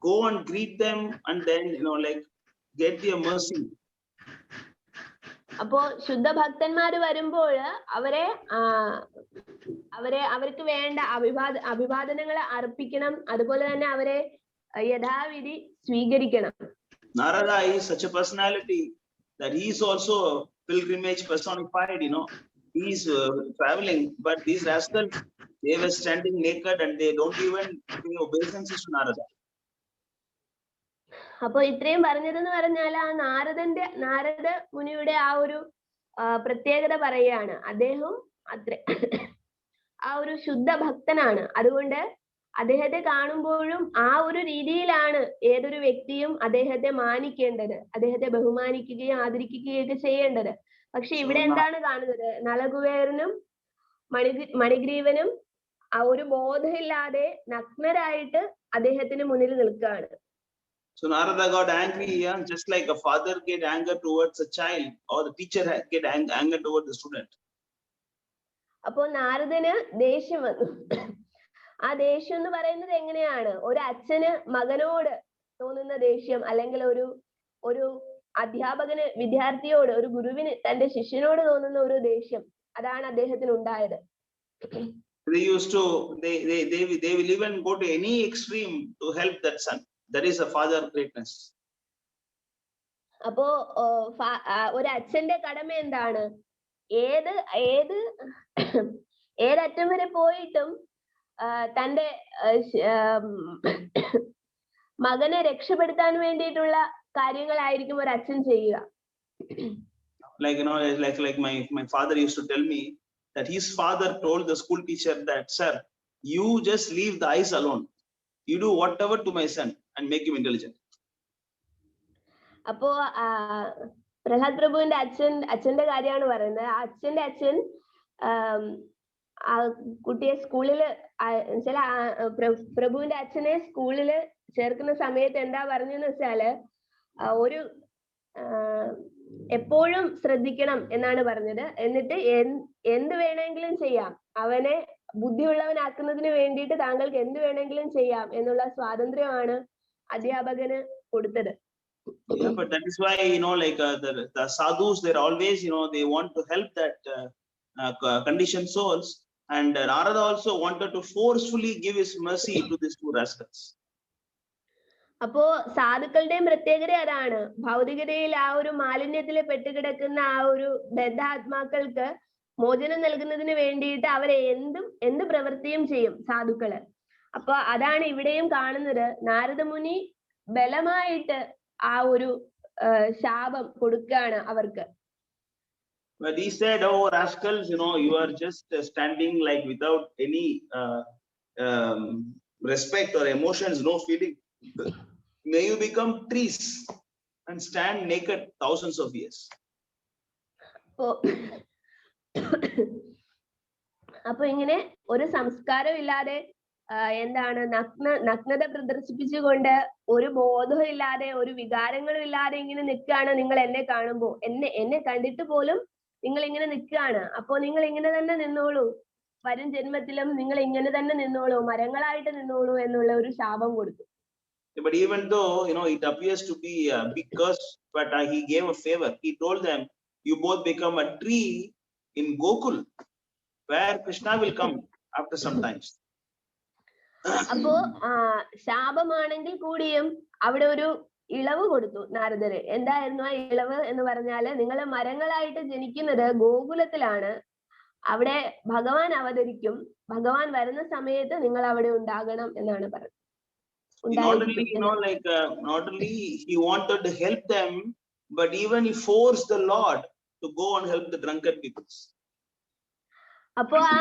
go and greet them and then, like get their mercy. അപ്പോ ശുദ്ധ ഭക്തന്മാര് വരുമ്പോൾ അവർക്ക് വേണ്ട അഭിവാദനങ്ങൾ അർപ്പിക്കണം, അതുപോലെ തന്നെ അവരെ യഥാവിധി സ്വീകരിക്കണം. Narada is such a personality that he is also pilgrimage personified. He is traveling, but these rascals, they were standing naked and they don't even pay obeisances to Narada. അപ്പൊ ഇത്രയും പറഞ്ഞതെന്ന് പറഞ്ഞാൽ ആ നാരദ മുനിയുടെ ആ ഒരു പ്രത്യേകത പറയുകയാണ്. അദ്ദേഹം ആ ഒരു ശുദ്ധ ഭക്തനാണ്. അതുകൊണ്ട് അദ്ദേഹത്തെ കാണുമ്പോഴും ആ ഒരു രീതിയിലാണ് ഏതൊരു വ്യക്തിയും അദ്ദേഹത്തെ മാനിക്കേണ്ടത്, അദ്ദേഹത്തെ ബഹുമാനിക്കുകയും ആദരിക്കുകയും ഒക്കെ ചെയ്യേണ്ടത്. പക്ഷെ ഇവിടെ എന്താണ് കാണുന്നത്? നളകുബേരനും മണിഗ്രീവനും ആ ഒരു ബോധമില്ലാതെ നഗ്നരായിട്ട് അദ്ദേഹത്തിന് മുന്നിൽ നിൽക്കുകയാണ്. So Narada got angry, just like a father get anger towards a child, or the teacher get anger towards the student. അപ്പോ നാരദന് ദേഷ്യം വന്നു. ആ ദേഷ്യം എന്ന് പറയുന്നത് എങ്ങനെയാണ്? ഒരു അച്ഛന് മകനോട് തോന്നുന്ന ദേഷ്യം, അല്ലെങ്കിൽ ഒരു അധ്യാപകന് വിദ്യാർത്ഥിയോട്, ഒരു ഗുരുവിന് തന്റെ ശിഷ്യനോട് തോന്നുന്ന ഒരു ദേഷ്യം, അതാണ് അദ്ദേഹത്തിന് ഉണ്ടായത്. They will even go to any extreme to help that son. That is a father greatness. അപ്പോ ഒരു അച്ഛന്റെ കടമ എന്താണ്? ഏതറ്റം വരെ പോയിട്ടും തന്റെ മകനെ രക്ഷപ്പെടുത്താൻ വേണ്ടിയിട്ടുള്ള കാര്യങ്ങളായിരിക്കും ഒരു അച്ഛൻ ചെയ്യുക. Like my father used to tell me that his father told the school teacher that, sir, you just leave the eyes alone. You do whatever to my son and make him intelligent. അപ്പോ പ്രഹ്ലാദ് പ്രഭുവിന്റെ അച്ഛന്റെ കാര്യമാണ് പറയുന്നത്. അച്ഛന്റെ അച്ഛൻ ആ കുട്ടിയെ സ്കൂളില് പ്രഭുവിന്റെ അച്ഛനെ സ്കൂളില് ചേർക്കുന്ന സമയത്ത് എന്താ പറഞ്ഞെന്ന് വെച്ചാല്, ഒരു എപ്പോഴും ശ്രദ്ധിക്കണം എന്നാണ് പറഞ്ഞത്. എന്നിട്ട് എന്ത് വേണമെങ്കിലും ചെയ്യാം, അവനെ ബുദ്ധിയുള്ളവനാക്കുന്നതിന് വേണ്ടിയിട്ട് താങ്കൾക്ക് എന്ത് വേണമെങ്കിലും ചെയ്യാം എന്നുള്ള സ്വാതന്ത്ര്യമാണ് അധ്യാപകന് കൊടുത്തത്. Yeah, but that is why, like the sadhus, they're always, they want to help that conditioned souls. And Narada also wanted to forcefully give his mercy to these two rascals. അപ്പോ സാധുക്കളുടെയും പ്രത്യേകത അതാണ്. ഭൗതികതയിൽ ആ ഒരു മാലിന്യത്തിൽ പെട്ടുകിടക്കുന്ന ആ ഒരു ബദ്ധാത്മാക്കൾക്ക് മോചനം നൽകുന്നതിന് വേണ്ടിയിട്ട് അവരെ എന്ത് പ്രവൃത്തിയും ചെയ്യും സാധുക്കള്. അപ്പൊ അതാണ് ഇവിടെയും കാണുന്നത്. നാരദമുനി ബലമായിട്ട് ആ ഒരു ശാപം കൊടുക്കുകയാണ് അവർക്ക്. But he said, "Oh rascals, you are just standing like without any respect or emotions, no feeling. May you become trees and stand naked thousands of years." അപ്പൊ ഇങ്ങനെ ഒരു സംസ്കാരം ഇല്ലാതെ എന്താണ് നഗ്നത പ്രദർശിപ്പിച്ചുകൊണ്ട് ഒരു ബോധവും ഇല്ലാതെ ഒരു വികാരങ്ങളും ഇല്ലാതെ ഇങ്ങനെ നിൽക്കുകയാണ്. നിങ്ങൾ എന്നെ കാണുമ്പോ എന്നെ കണ്ടിട്ട് പോലും നിങ്ങൾ ഇങ്ങനെ നിൽക്കുകയാണ്. അപ്പോ നിങ്ങൾ ഇങ്ങനെ തന്നെ നിന്നോളൂ, വരും ജന്മത്തിലും നിങ്ങൾ ഇങ്ങനെ തന്നെ നിന്നോളൂ, മരങ്ങളായിട്ട് നിന്നോളൂ എന്നുള്ള ഒരു ശാപം കൊടുത്തു. But even though it appears to be a big curse, but he gave a favor. He told them, "You both become a tree in Gokul, where Krishna will come after some times." അപ്പോ ശാപമാണെങ്കിൽ കൂടിയും അവിടെ ഒരു ഇളവ് കൊടുത്തു നാരദര്. എന്തായിരുന്നു ആ ഇളവ് എന്ന് പറഞ്ഞാല്, നിങ്ങൾ മരങ്ങളായിട്ട് ജനിക്കുന്നത് ഗോകുലത്തിലാണ്, അവിടെ ഭഗവാൻ അവതരിക്കും, ഭഗവാൻ വരുന്ന സമയത്ത് നിങ്ങൾ അവിടെ ഉണ്ടാകണം എന്നാണ് പറഞ്ഞത്. Not only he wanted to help them, but even he forced the Lord to go and help the drunken people. അപ്പോ ആ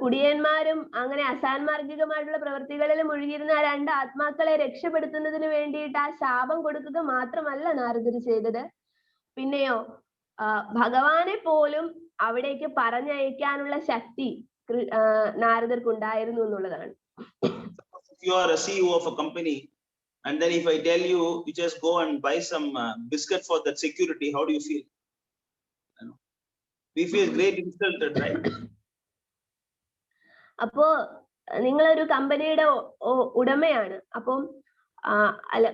കുടിയന്മാരും അങ്ങനെ അസാൻമാർഗികമായിട്ടുള്ള പ്രവൃത്തികളിൽ മുഴുകിയിരുന്ന ആ രണ്ട് ആത്മാക്കളെ രക്ഷപ്പെടുത്തുന്നതിന് വേണ്ടിയിട്ട് ആ ശാപം കൊടുക്കുക മാത്രമല്ല നാരദര് ചെയ്തത്, പിന്നെയോ ഭഗവാനെ പോലും അവിടേക്ക് പറഞ്ഞയക്കാനുള്ള ശക്തി നാരദർക്ക് ഉണ്ടായിരുന്നു എന്നുള്ളതാണ്. You are a CEO of a company, and then if I tell you just go and buy some biscuit for that security, how do you feel? We feel great insulted, right? അപ്പോ നിങ്ങളൊരു കമ്പനിയുടെ ഉടമയാണ്, അപ്പം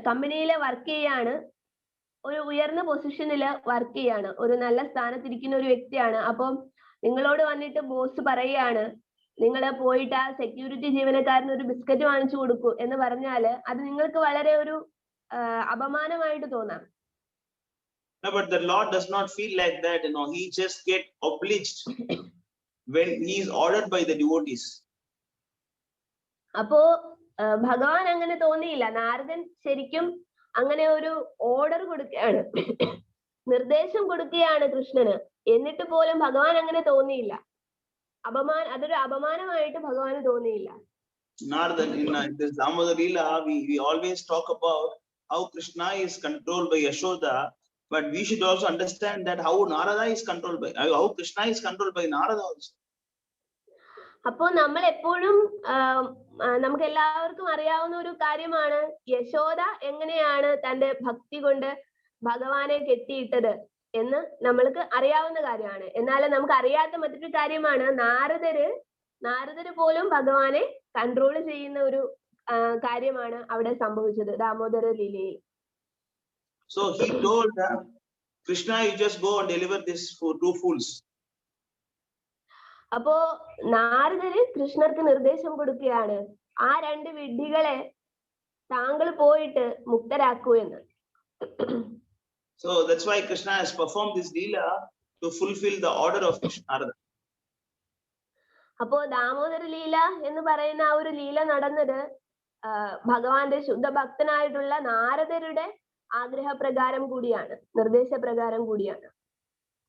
കമ്പനിയിലെ work ചെയ്യാണ്, ഒരു ഉയർന്ന പൊസിഷനിൽ വർക്ക് ചെയ്യാണ്, ഒരു നല്ല സ്ഥാനത്തിരിക്കുന്ന ഒരു വ്യക്തിയാണ്. അപ്പം നിങ്ങളോട് വന്നിട്ട് ബോസ് പറയുകയാണ്, നിങ്ങൾ പോയിട്ട് ആ സെക്യൂരിറ്റി ജീവനക്കാരന് ഒരു ബിസ്ക്കറ്റ് വാങ്ങിച്ചു കൊടുക്കൂ എന്ന് പറഞ്ഞാല് അത് നിങ്ങൾക്ക് വളരെ ഒരു അപമാനമായിട്ട് തോന്നാം. No, but the Lord does not feel like that. He just get obliged when he is ordered by the devotees. അപ്പോ ഭഗവാൻ അങ്ങനെ തോന്നിയില്ല. നാരദൻ ശരിക്കും അങ്ങനെ ഒരു ഓർഡർ കൊടുക്കുകയാണ്, നിർദ്ദേശം കൊടുക്കുകയാണ് കൃഷ്ണന്. എന്നിട്ട് പോലും ഭഗവാൻ അങ്ങനെ തോന്നിയില്ല. അതൊരു അപമാനമായിട്ട് ഭഗവാന് തോന്നിയില്ല. Narada, in this Damodar Leela, we always talk about how Krishna is controlled by Yashoda, but we should also understand that how Narada is controlled by, how Krishna is controlled by Narada also. അപ്പോ നമ്മൾ എപ്പോഴും നമുക്ക് എല്ലാവർക്കും അറിയാവുന്ന ഒരു കാര്യമാണ്, യശോദ എങ്ങനെയാണ് തന്റെ ഭക്തി കൊണ്ട് ഭഗവാനെ കെട്ടിയിട്ടത് എന്ന് നമ്മൾക്ക് അറിയാവുന്ന കാര്യമാണ്. എന്നാൽ നമുക്ക് അറിയാത്ത മറ്റൊരു കാര്യമാണ്, നാരദര് പോലും ഭഗവാനെ കൺട്രോൾ ചെയ്യുന്ന ഒരു കാര്യമാണ് അവിടെ സംഭവിച്ചത് Damodara ലീലയിൽ. So he told Krishna, you just go and deliver this for two fools. അപ്പോ നാരദര് കൃഷ്ണർക്ക് നിർദ്ദേശം കൊടുക്കുകയാണ്, ആ രണ്ട് വിഡ്ഢികളെ താങ്കൾ പോയിട്ട് മുക്തരാക്കൂ എന്ന്. So that's why Krishna has performed this leela to fulfill the order of Narada. അപ്പോ ദാമോദര ലീല എന്ന് പറയുന്ന ആ ഒരു ലീല നടന്നത് ഭഗവാന്റെ ശുദ്ധഭക്തനായിട്ടുള്ള നാരദരുടെ ആഗ്രഹപ്രകാരം കൂടിയാണ്, നിർദ്ദേശപ്രകാരം കൂടിയാണ്.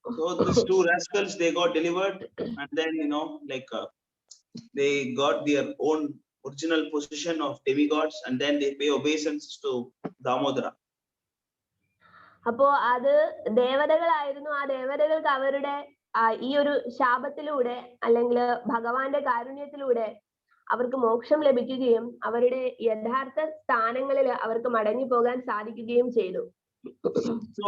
So these two rascals, they got delivered, and then they got their own original position of demigods, and then they pay obeisance to Damodara. അപ്പോ അത് ദേവതകളായിരുന്നു. ആ ദേവതകൾക്ക് അവരുടെ ഈ ഒരു ശാപത്തിലൂടെ അല്ലെങ്കിൽ ഭഗവാന്റെ കാരുണ്യത്തിലൂടെ അവർക്ക് മോക്ഷം ലഭിക്കുകയും അവരുടെ യഥാർത്ഥ സ്ഥാനങ്ങളിൽ അവർക്ക് മടങ്ങി പോകാൻ സാധിക്കുകയും ചെയ്തു. So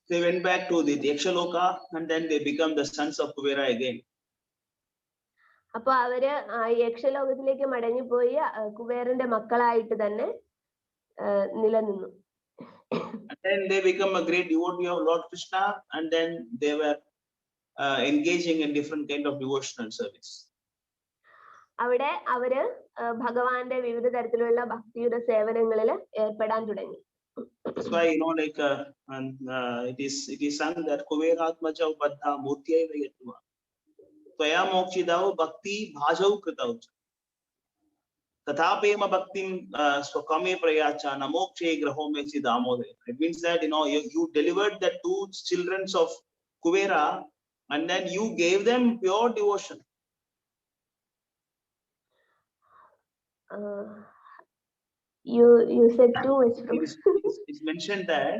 they went back to the Yakshaloka, and then they become the sons of Kuvera again. അപ്പൊ അവര് യക്ഷലോകത്തിലേക്ക് മടങ്ങിപ്പോയി കുബേരന്റെ മക്കളായിട്ട് തന്നെ നിലനിന്നു. And then they become a great devotee of Lord Krishna, and then they were engaging in different kind of devotional service. അവിടെ അവര് ഭഗവാന്റെ വിവിധ തരത്തിലുള്ള ഭക്തിയുടെ സേവനങ്ങളിൽ ഏർപ്പെടാൻ തുടങ്ങി. That's why, like it is sung that Kuberatmaja Upadha Murtyaiva Yatva Tvaya Mokshidau Bhakti Bhajau Kritau Tathapema Bhaktim Swakame Prayacha Namokshe Grahome Damodare. It means that you delivered the two children of Kuvera and then you gave them pure devotion. You said too much. It's mentioned that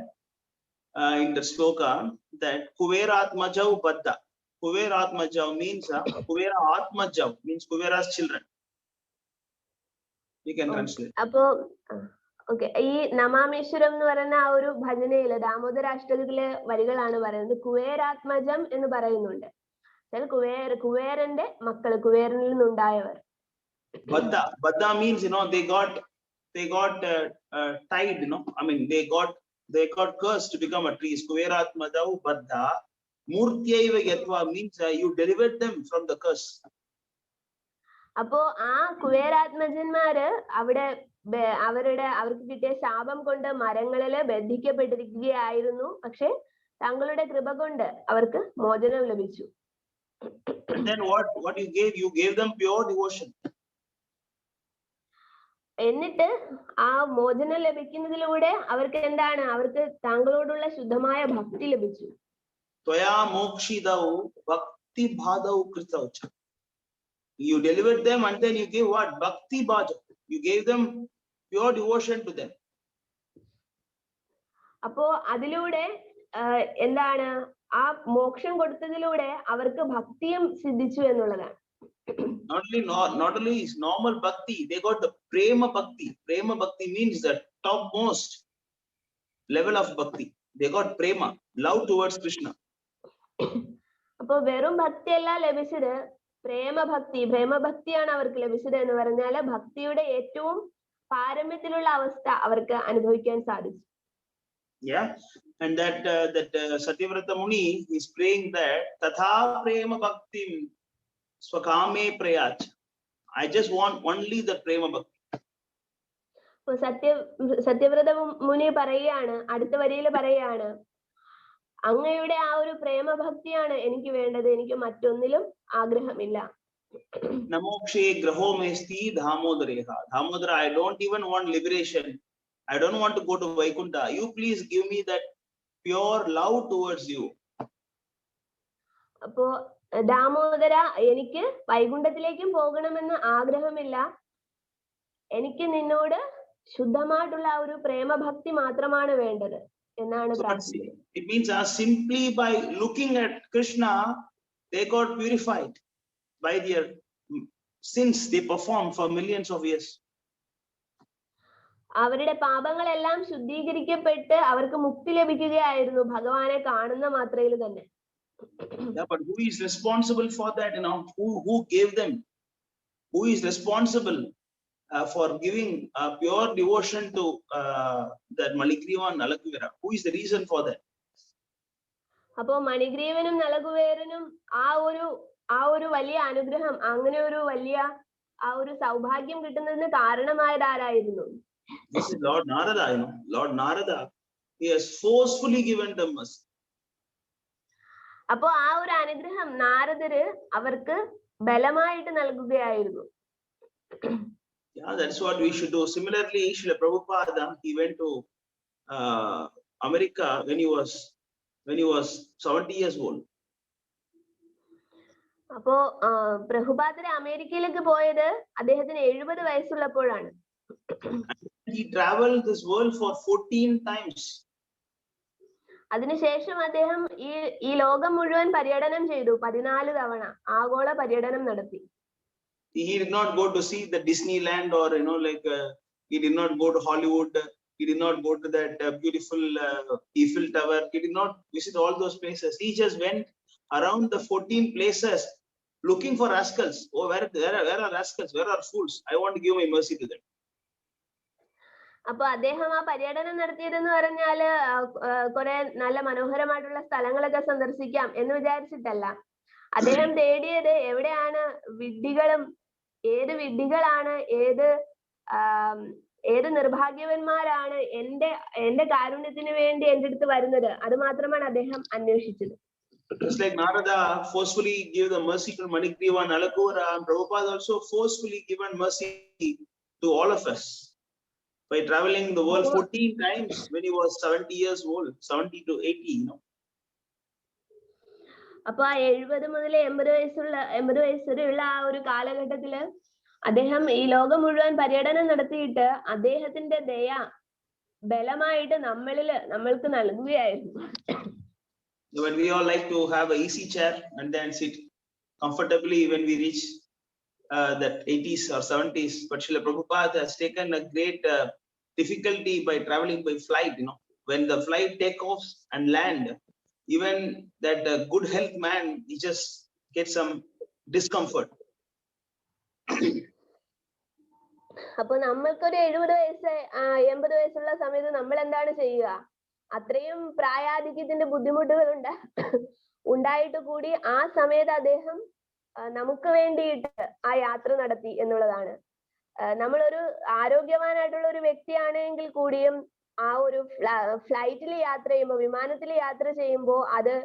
in the sloka that Kuveratmajau Baddha. Kuveratmajau means Kuvera Atmajau means Kuvera's children. You can translate. അപ്പോ okay, ഈ നമാമേശ്വരം എന്ന് പറയുന്ന ആ ഒരു ഭജനയില് ദാമോദരാഷ്ടകത്തിലെ വരികളാണ് പറയുന്നത്. കുവേരാത്മജം എന്ന് പറയുന്നുണ്ട്. കുവേരന്റെ മക്കള്, കുവേരനിൽ നിന്നുണ്ടായവർ. Baddha means they got tied, I mean they got cursed to become a tree. Kuveratmajau Baddha Murtyaiva Yatva means you delivered them from the curse. അപ്പോ ആ കുവേരാത്മജന്മാര് അവർക്ക് കിട്ടിയ ശാപം കൊണ്ട് മരങ്ങളില് ബന്ധിക്കപ്പെട്ടിരിക്കുകയായിരുന്നു. പക്ഷെ തങ്ങളുടെ കൃപ കൊണ്ട് അവർക്ക് മോചനം ലഭിച്ചു. And then what you gave them pure devotion. എന്നിട്ട് ആ മോചനം ലഭിക്കുന്നതിലൂടെ അവർക്ക് എന്താണ്, അവർക്ക് താങ്കളോടുള്ള ശുദ്ധമായ ഭക്തി ലഭിച്ചു. Tvaya Mokshidau Bhakti Bhadau Kritau. You delivered them and then you gave what? Bhakti Bhajau. You gave them pure devotion to them. അപ്പോ അതിലൂടെ എന്താണ്, ആ മോക്ഷം കൊടുത്തതിലൂടെ അവർക്ക് ഭക്തിയും സിദ്ധിച്ചു എന്നുള്ളതാണ്. Not only is normal bhakti, they got the prema bhakti. Prema bhakti means the topmost level of bhakti. They got prema, love towards Krishna. അപ്പോ വെറും ഭക്തിയല്ല ലഭിച്ചത്, പ്രേമഭക്തിയാണ് അവർക്ക് ലഭിച്ചത് എന്ന് പറഞ്ഞാല് ഭക്തിയുടെ ഏറ്റവും പാരമ്യത്തിലുള്ള അവസ്ഥ അവർക്ക് അനുഭവിക്കാൻ സാധിച്ചു. Yeah, and that Satyavrata Muni is praying that Tatha Prema Bhaktim Swakame Prayach. I just want only the Prema Bhakti. Satyavrata മുനി പറയുകയാണ്, അടുത്ത വരിയിൽ പറയുകയാണ്, അങ്ങയുടെ ആ ഒരു പ്രേമഭക്തിയാണ് എനിക്ക് വേണ്ടത്, എനിക്ക് മറ്റൊന്നിലും ആഗ്രഹമില്ല. Namokshe graho mesti dhamodareha. Dhamodara, I don't even want liberation. I don't want to go to Vaikuntha. You please give me that pure love towards you. അപ്പോ ദാമോദര, എനിക്ക് വൈകുണ്ഠത്തിലേക്കും പോകണമെന്ന് ആഗ്രഹമില്ല, എനിക്ക് നിന്നോട് ശുദ്ധമായിട്ടുള്ള ഒരു പ്രേമഭക്തി മാത്രമാണ് വേണ്ടത് എന്നാണ് പ്രാർത്ഥിക്കുന്നത്. It means simply by looking at Krishna they got purified by their sins they performed for millions of years. അവരുടെ പാപങ്ങളെല്ലാം ശുദ്ധീകരിക്കപ്പെട്ട് അവർക്ക് മുക്തി ലഭിക്കുകയായിരുന്നു ഭഗവാനെ കാണുന്ന മാത്രയിൽ തന്നെ. Yeah, but who is responsible for that? Who gave them? Who is responsible for giving pure devotion to that Maligriva and Nalaguvera? Who is the reason for that? അപ്പോ മണിഗ്രീവനും നലകുവേരനും ആ ഒരു വലിയ അനുഗ്രഹം, അങ്ങനെ ഒരു വലിയ ആ ഒരു സൗഭാഗ്യം കിട്ടുന്നതിന് കാരണമായത് ആരായിരുന്നു? This is Lord Narada. Lord Narada, he has forcefully given them mercy. അപ്പോ ആ ഒരു അനുഗ്രഹം നാരദര് അവർക്ക് ബലമായിട്ട് നൽകുകയായിരുന്നു. Yeah, that's what we should do. Similarly, Srila Prabhupada, he went to America when he was 70 years old. അപ്പോ പ്രഭുപാദര് അമേരിക്കയിലേക്ക് പോയത് അദ്ദേഹത്തിന് 70 വയസ്സുള്ളപ്പോഴാണ്. He traveled this world for 14 times. അതിനുശേഷം അദ്ദേഹം ഈ ലോകം മുഴുവൻ പര്യടനം ചെയ്തു. 14 തവണ ആഗോള പര്യടനം നടത്തി. He did not go to see the Disneyland or he did not go to Hollywood. He did not go to that beautiful Eiffel Tower. He did not visit all those places. He just went around the 14 places looking for rascals. Oh, where are rascals? Where are fools? I want to give my mercy to them. അപ്പൊ അദ്ദേഹം ആ പര്യടനം നടത്തിയതെന്ന് പറഞ്ഞാല് കുറെ നല്ല മനോഹരമായിട്ടുള്ള സ്ഥലങ്ങളൊക്കെ സന്ദർശിക്കാം എന്ന് വിചാരിച്ചിട്ടല്ല. അദ്ദേഹം തേടിയത് എവിടെയാണ് വിഡ്ഢികളും ഏത് വിഡ്ഢികളാണ്, ഏത് നിർഭാഗ്യവന്മാരാണ് എന്റെ കാരുണ്യത്തിന് വേണ്ടി എന്റെ അടുത്ത് വരുന്നത്, അത് മാത്രമാണ് അദ്ദേഹം അന്വേഷിച്ചത്. Just like Narada forcefully gave the mercy to Manigriva and Alakura, Prabhupada also forcefully given mercy to all of us by traveling the world 14 times when he was 70 years old, 70 to 80, you know. അപ്പൊ ആ 70 മുതൽ 80 വയസ്സ് വരെയുള്ള ആ ഒരു കാലഘട്ടത്തില് അദ്ദേഹം ഈ ലോകം മുഴുവൻ പര്യടനം നടത്തിയിട്ട് അദ്ദേഹത്തിന്റെ ദയ ബലമായിട്ട് നമ്മൾക്ക് നൽകുകയായിരുന്നു. When we all like to have an easy chair and then sit comfortably when we reach that 80s or 70s, but Srila Prabhupada has taken a great difficulty by traveling by flight, you know. When the flight take off and land, even that good health man, he just gets some discomfort. അപ്പൊ നമ്മൾക്കൊരു 70 വയസ്സ് 80 വയസ്സുള്ള സമയത്ത് നമ്മൾ എന്താണ് ചെയ്യുക? അത്രയും പ്രായാധിക്യത്തിന്റെ ബുദ്ധിമുട്ടുകൾ ഉണ്ടായിട്ട് കൂടി ആ സമയത്ത് അദ്ദേഹം നമുക്ക് വേണ്ടിയിട്ട് ആ യാത്ര നടത്തി എന്നുള്ളതാണ്. നമ്മളൊരു ആരോഗ്യവാനായിട്ടുള്ള ഒരു വ്യക്തിയാണെങ്കിൽ കൂടിയും ആ ഒരു ഫ്ലൈറ്റിൽ യാത്ര ചെയ്യുമ്പോൾ, വിമാനത്തിൽ യാത്ര ചെയ്യുമ്പോൾ, അത്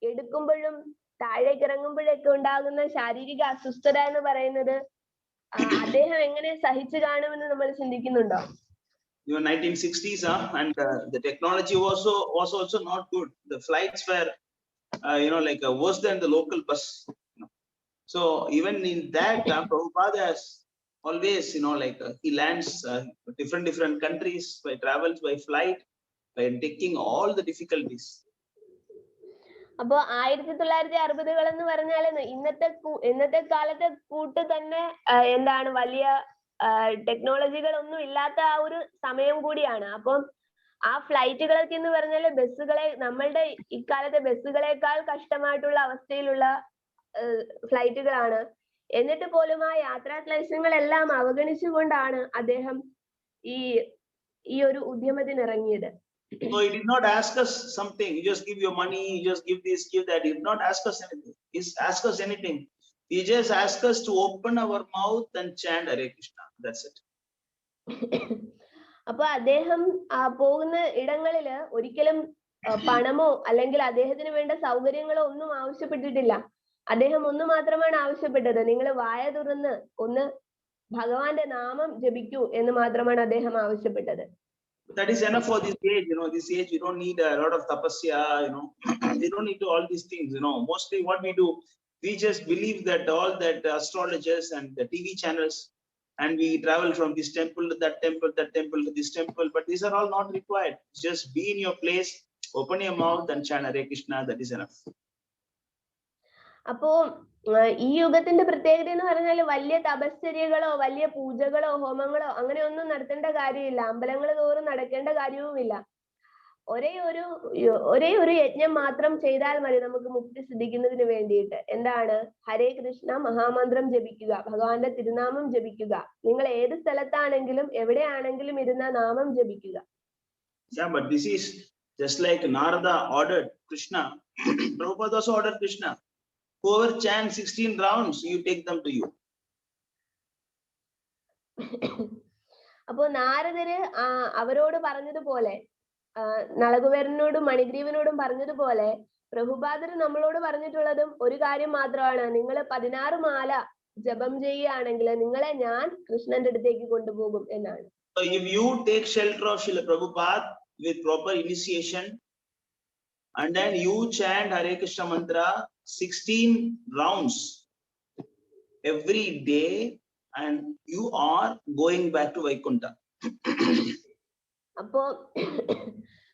എടുക്കുമ്പോഴും താഴേക്ക് ഇറങ്ങുമ്പോഴൊക്കെ ഉണ്ടാകുന്ന ശാരീരിക അസ്വസ്ഥത എന്ന് പറയുന്നത് അദ്ദേഹം എങ്ങനെ സഹിച്ചു കാണുമെന്ന് നമ്മൾ ചിന്തിക്കുന്നുണ്ടോ? Even 1960s, and the technology was also not good. The flights were, like worse than the local bus. So even in that, Prabhupada has always, he lands different countries by travels by flight, by taking all the difficulties. അപ്പൊ 1960-കൾ എന്ന് പറഞ്ഞാൽ ഇന്നത്തെ കാലത്തെ കൂട്ട് തന്നെ എന്താണ് വലിയ ടെക്നോളജികൾ ഒന്നും ഇല്ലാത്ത ആ ഒരു സമയം കൂടിയാണ്. അപ്പം ആ ഫ്ലൈറ്റുകളൊക്കെ എന്ന് പറഞ്ഞാൽ നമ്മളുടെ ഇക്കാലത്തെ ബസ്സുകളെക്കാൾ കഷ്ടമായിട്ടുള്ള അവസ്ഥയിലുള്ള ഫ്ലൈറ്റുകളാണ്. എന്നിട്ട് പോലും ആ യാത്രാ ക്ലേശങ്ങളെല്ലാം അവഗണിച്ചുകൊണ്ടാണ് അദ്ദേഹം ഈ ഒരു ഉദ്യമത്തിന് ഇറങ്ങിയത്. So he did not ask us something. You just give your money, you just give this, give that. He did not ask us anything. He asked us anything. He just asked us to open our mouth and chant Hare Krishna. That's it. അപ്പൊ അദ്ദേഹം പോകുന്ന ഇടങ്ങളില് ഒരിക്കലും പണമോ അല്ലെങ്കിൽ അദ്ദേഹത്തിന് വേണ്ട സൗകര്യങ്ങളോ ഒന്നും ആവശ്യപ്പെട്ടിട്ടില്ല. അദ്ദേഹം ഒന്ന് മാത്രമാണ് ആവശ്യപ്പെട്ടത്, നിങ്ങൾ വായ തുറന്ന് ഒന്ന് ഭഗവാന്റെ നാമം ജപിക്കൂ എന്ന് മാത്രമാണ് അദ്ദേഹം ആവശ്യപ്പെട്ടത്. That is enough for this age. This age you don't need a lot of tapasya. You don't need to all these things. Mostly what we do, we just believe that all that astrologers and the TV channels, and we travel from this temple to that temple to this temple, but these are all not required. Just be in your place, open your mouth and chant Hare Krishna. That is enough. അപ്പോ ഈ യുഗത്തിന്റെ പ്രത്യേകത എന്ന് പറഞ്ഞാൽ വലിയ തപശ്ചര്യകളോ വലിയ പൂജകളോ ഹോമങ്ങളോ അങ്ങനെ ഒന്നും നടത്തേണ്ട കാര്യമില്ല. അമ്പലങ്ങൾ തോറും നടക്കേണ്ട കാര്യവുമില്ല. ഒരേ ഒരു യജ്ഞം മാത്രം ചെയ്താൽ മതി നമുക്ക് മുക്തി സിദ്ധിക്കുന്നതിന് വേണ്ടിയിട്ട്. എന്താണ്? ഹരേ കൃഷ്ണ മഹാമന്ത്രം ജപിക്കുക, ഭഗവാന്റെ തിരുനാമം ജപിക്കുക. നിങ്ങൾ ഏത് സ്ഥലത്താണെങ്കിലും എവിടെയാണെങ്കിലും ഇരുന്ന നാമം ജപിക്കുക. Yeah, but this is just like Narada ordered Krishna. Prabhupada also ordered Krishna. Whoever chants 16 rounds, you take them to you. അപ്പോ നാരദര് അവരോട് പറഞ്ഞതുപോലെ, നളകുബേരനോടും മണിഗ്രീവനോടും പറഞ്ഞതുപോലെ പ്രഭുപാദര് നമ്മളോട് പറഞ്ഞിട്ടുള്ളതും ഒരു കാര്യം മാത്രമാണ്, നിങ്ങൾ 16 മാല ജപം ചെയ്യുകയാണെങ്കിൽ നിങ്ങളെ ഞാൻ കൃഷ്ണന്റെ അടുത്തേക്ക് കൊണ്ടുപോകും എന്നാണ്. So if you take shelter of Srila Prabhupada with proper initiation, and then you chant Hare Krishna mantra 16 rounds every day, and you are going back to Vaikuntha. അപ്പോ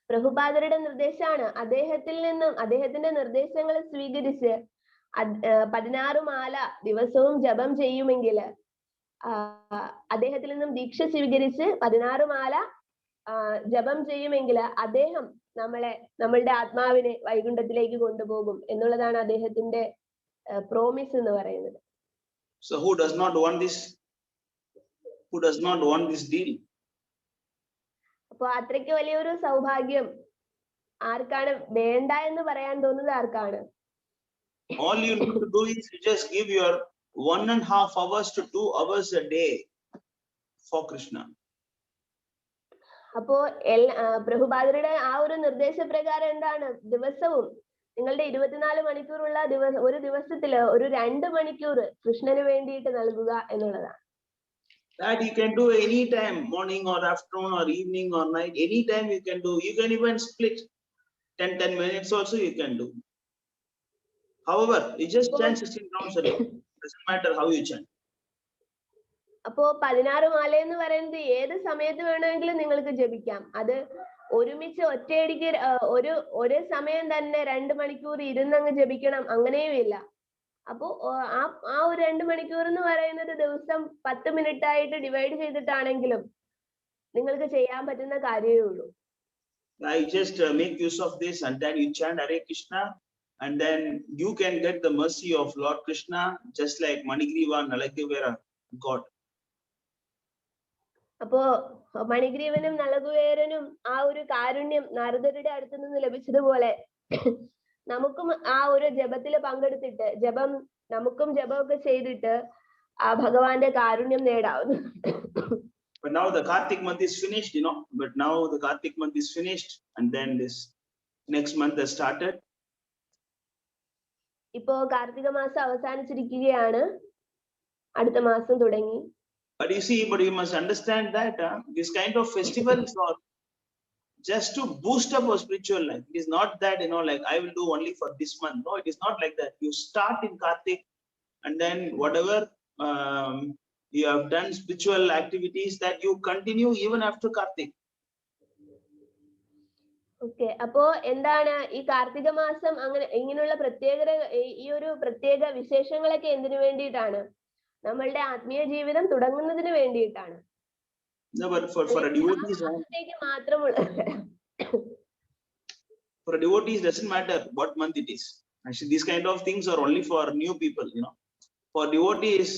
പ്രഭുപാദരുടെ നിർദ്ദേശമാണ്, അദ്ദേഹത്തിന്റെ നിർദ്ദേശങ്ങൾ സ്വീകരിച്ച് 16 മാല ദിവസവും ജപം ചെയ്യുമെങ്കിൽ, അദ്ദേഹത്തിൽ നിന്നും ദീക്ഷ സ്വീകരിച്ച് 16 മാല ജപം ചെയ്യുമെങ്കിൽ അദ്ദേഹം നമ്മളുടെ ആത്മാവിനെ വൈകുണ്ഠത്തിലേക്ക് കൊണ്ടുപോകും എന്നുള്ളതാണ് അദ്ദേഹത്തിന്റെ പ്രോമിസ് എന്ന് പറയുന്നത്. So who does not want this? Who does not want this deal? അപ്പൊ അത്രയ്ക്ക് വലിയൊരു സൗഭാഗ്യം ആർക്കാണ് വേണ്ട എന്ന് പറയാൻ തോന്നുന്നത്? ആർക്കാണ്? All you need to do is you just give your 1.5 hours to 2 hours a day for Krishna. അപ്പോ പ്രഭുപാദരുടെ ആ ഒരു നിർദ്ദേശപ്രകാരം എന്താണ്, ദിവസവും നിങ്ങളുടെ 24 മണിക്കൂറുള്ള ഒരു ദിവസത്തില് ഒരു 2 മണിക്കൂർ കൃഷ്ണന് വേണ്ടിയിട്ട് നൽകുക എന്നുള്ളതാണ്. That you can do anytime, morning or afternoon or evening or night, anytime you can do. You can even split 10 minutes also you can do. However, you just chant 16 rounds a day. Doesn't matter how you chant. അപ്പോ 16 മാല എന്ന് പറയുന്നത് ഏത് സമയത്ത് വേണമെങ്കിലും നിങ്ങൾക്ക് ജപിക്കാം. അത് ഒരുമിച്ച് ഒറ്റയടിക്ക് ഒരു സമയം തന്നെ 2 മണിക്കൂർ ഇരുന്നങ്ങ് ജപിക്കണം അങ്ങനെയും ഇല്ല. അപ്പോ ആ ഒരു 2 മണിക്കൂർ എന്ന് പറയുന്നത് ദിവസം 10 മിനിറ്റ് ആയിട്ട് ഡിവൈഡ് ചെയ്തിട്ടാണെങ്കിലും നിങ്ങൾക്ക് ചെയ്യാൻ പറ്റുന്ന കാര്യമേ ഉള്ളൂ. I just make use of this and then you chant Hare Krishna and then you can get the mercy of Lord Krishna just like Manigriva Nalaguvera got. അപ്പോ മണിഗ്രീവനും നളകുവേരനും ആ ഒരു കാരുണ്യം നാരദരുടെ അടുത്ത് നിന്ന് ലഭിച്ചതുപോലെ നമുക്കും ആ ഒരു ജപത്തിൽ പങ്കെടുത്തിട്ട് നമുക്കും ജപമൊക്കെ ചെയ്തിട്ട് ആ ഭഗവാന്റെ കാരുണ്യം നേടാവുന്നു. But now the Kartik month is finished, but now the Kartik month is finished and then this next month has started. ഇപ്പോ കാർത്തിക മാസം അവസാനിച്ചിരിക്കുകയാണ്, അടുത്ത മാസം തുടങ്ങി. But you see, but you must understand that this kind of festivals are just to boost up our spiritual life. It is not that, like I will do only for this month. No, it is not like that. You start in Kartik and then whatever you have done spiritual activities that you continue even after Kartik. Okay, അപ്പോ എന്താണ് ഈ കാർത്തിക മാസം ഇങ്ങനെയുള്ള ഈ ഒരു പ്രത്യേക വിശേഷങ്ങളൊക്കെ എന്തിനു വേണ്ടിയിട്ടാണ്? നമ്മളുടെ ആത്മീയ ജീവിതം തുടങ്ങുന്നതിന് വേണ്ടിയിട്ടാണ്. No, but for a devotee, for a devotee, it doesn't matter what month it is. Actually, these kind of things are only for new people, For devotees,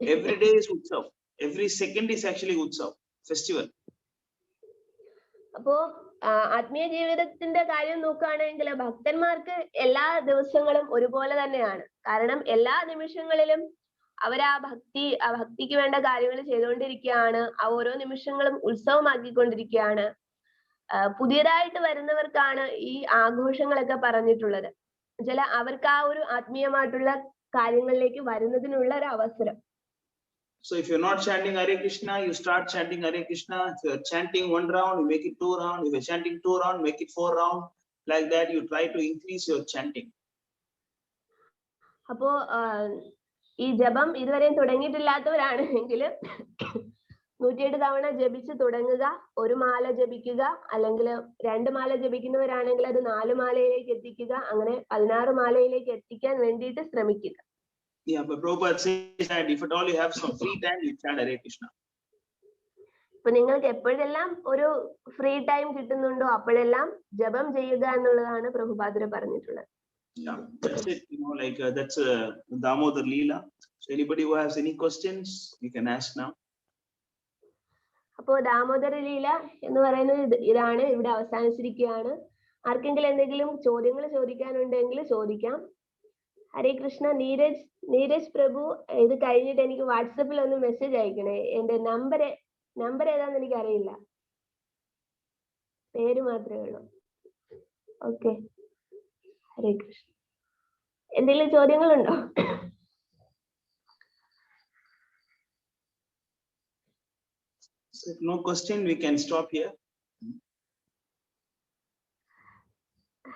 every day is Utsav. Every second is actually Utsav, festival. അപ്പോ ആത്മീയ ജീവിതത്തിന്റെ കാര്യം നോക്കുകയാണെങ്കിൽ ഭക്തന്മാർക്ക് എല്ലാ ദിവസങ്ങളും ഒരുപോലെ തന്നെയാണ്. കാരണം എല്ലാ നിമിഷങ്ങളിലും അവർ ആ ഭക്തിക്ക് വേണ്ട കാര്യങ്ങൾ ചെയ്തുകൊണ്ടിരിക്കുകയാണ്. ആ ഓരോ നിമിഷങ്ങളും ഉത്സവമാക്കിക്കൊണ്ടിരിക്കുകയാണ്. പുതിയതായിട്ട് വരുന്നവർക്കാണ് ഈ ആഘോഷങ്ങളൊക്കെ പറഞ്ഞിട്ടുള്ളത്. അവർക്ക് ആ ഒരു ആത്മീയമായിട്ടുള്ള കാര്യങ്ങളിലേക്ക് വരുന്നതിനുള്ള ഒരു അവസരം. So if you're not chanting Hare Krishna, you start chanting Hare Krishna. If you're chanting 1 round, you make it 2 round. If you're chanting 2 round, make it 4 round. Like that, you try to increase your chanting. അപ്പോ ഈ ജപം ഇതുവരെയും തുടങ്ങിയിട്ടില്ലാത്തവരാണെങ്കിൽ 108 തവണ ജപിച്ച് തുടങ്ങുക. 1 മാല ജപിക്കുക, അല്ലെങ്കിൽ 2 മാല ജപിക്കുന്നവരാണെങ്കിൽ അത് 4 മാലയിലേക്ക് എത്തിക്കുക. അങ്ങനെ 16 മാലയിലേക്ക് എത്തിക്കാൻ വേണ്ടിയിട്ട് ശ്രമിക്കുക. Yeah, but Prabhupada says that if at all you have some free time, you chant Hare Krishna. ഇപ്പൊ നിങ്ങൾക്ക് എപ്പോഴെല്ലാം ഒരു ഫ്രീ ടൈം കിട്ടുന്നുണ്ടോ അപ്പോഴെല്ലാം ജപം ചെയ്യുക എന്നുള്ളതാണ് പ്രഭുപാദർ പറഞ്ഞിട്ടുള്ളത്. Yeah, that's it. That's Damodar Leela. So anybody who has any questions, you can ask now. അപ്പോ ദാമോദര ലീല എന്ന് പറയുന്നത് ഇതാണ്, ഇവിടെ അവസാനിച്ചിരിക്കുകയാണ്. ആർക്കെങ്കിലും എന്തെങ്കിലും ചോദ്യങ്ങൾ ചോദിക്കാനുണ്ടെങ്കിൽ ചോദിക്കാം. ഹരേ കൃഷ്ണ. നീരജ് പ്രഭു, ഇത് കഴിഞ്ഞിട്ട് എനിക്ക് വാട്സപ്പിൽ ഒന്ന് മെസ്സേജ് അയക്കണേ. എന്റെ നമ്പർ ഏതാന്ന് എനിക്ക് അറിയില്ല, പേര് മാത്രമേ ഉള്ളൂ. ഓക്കെ, ഹരേ കൃഷ്ണ. എന്തെങ്കിലും ചോദ്യങ്ങളുണ്ടോ? If no question, we can stop here.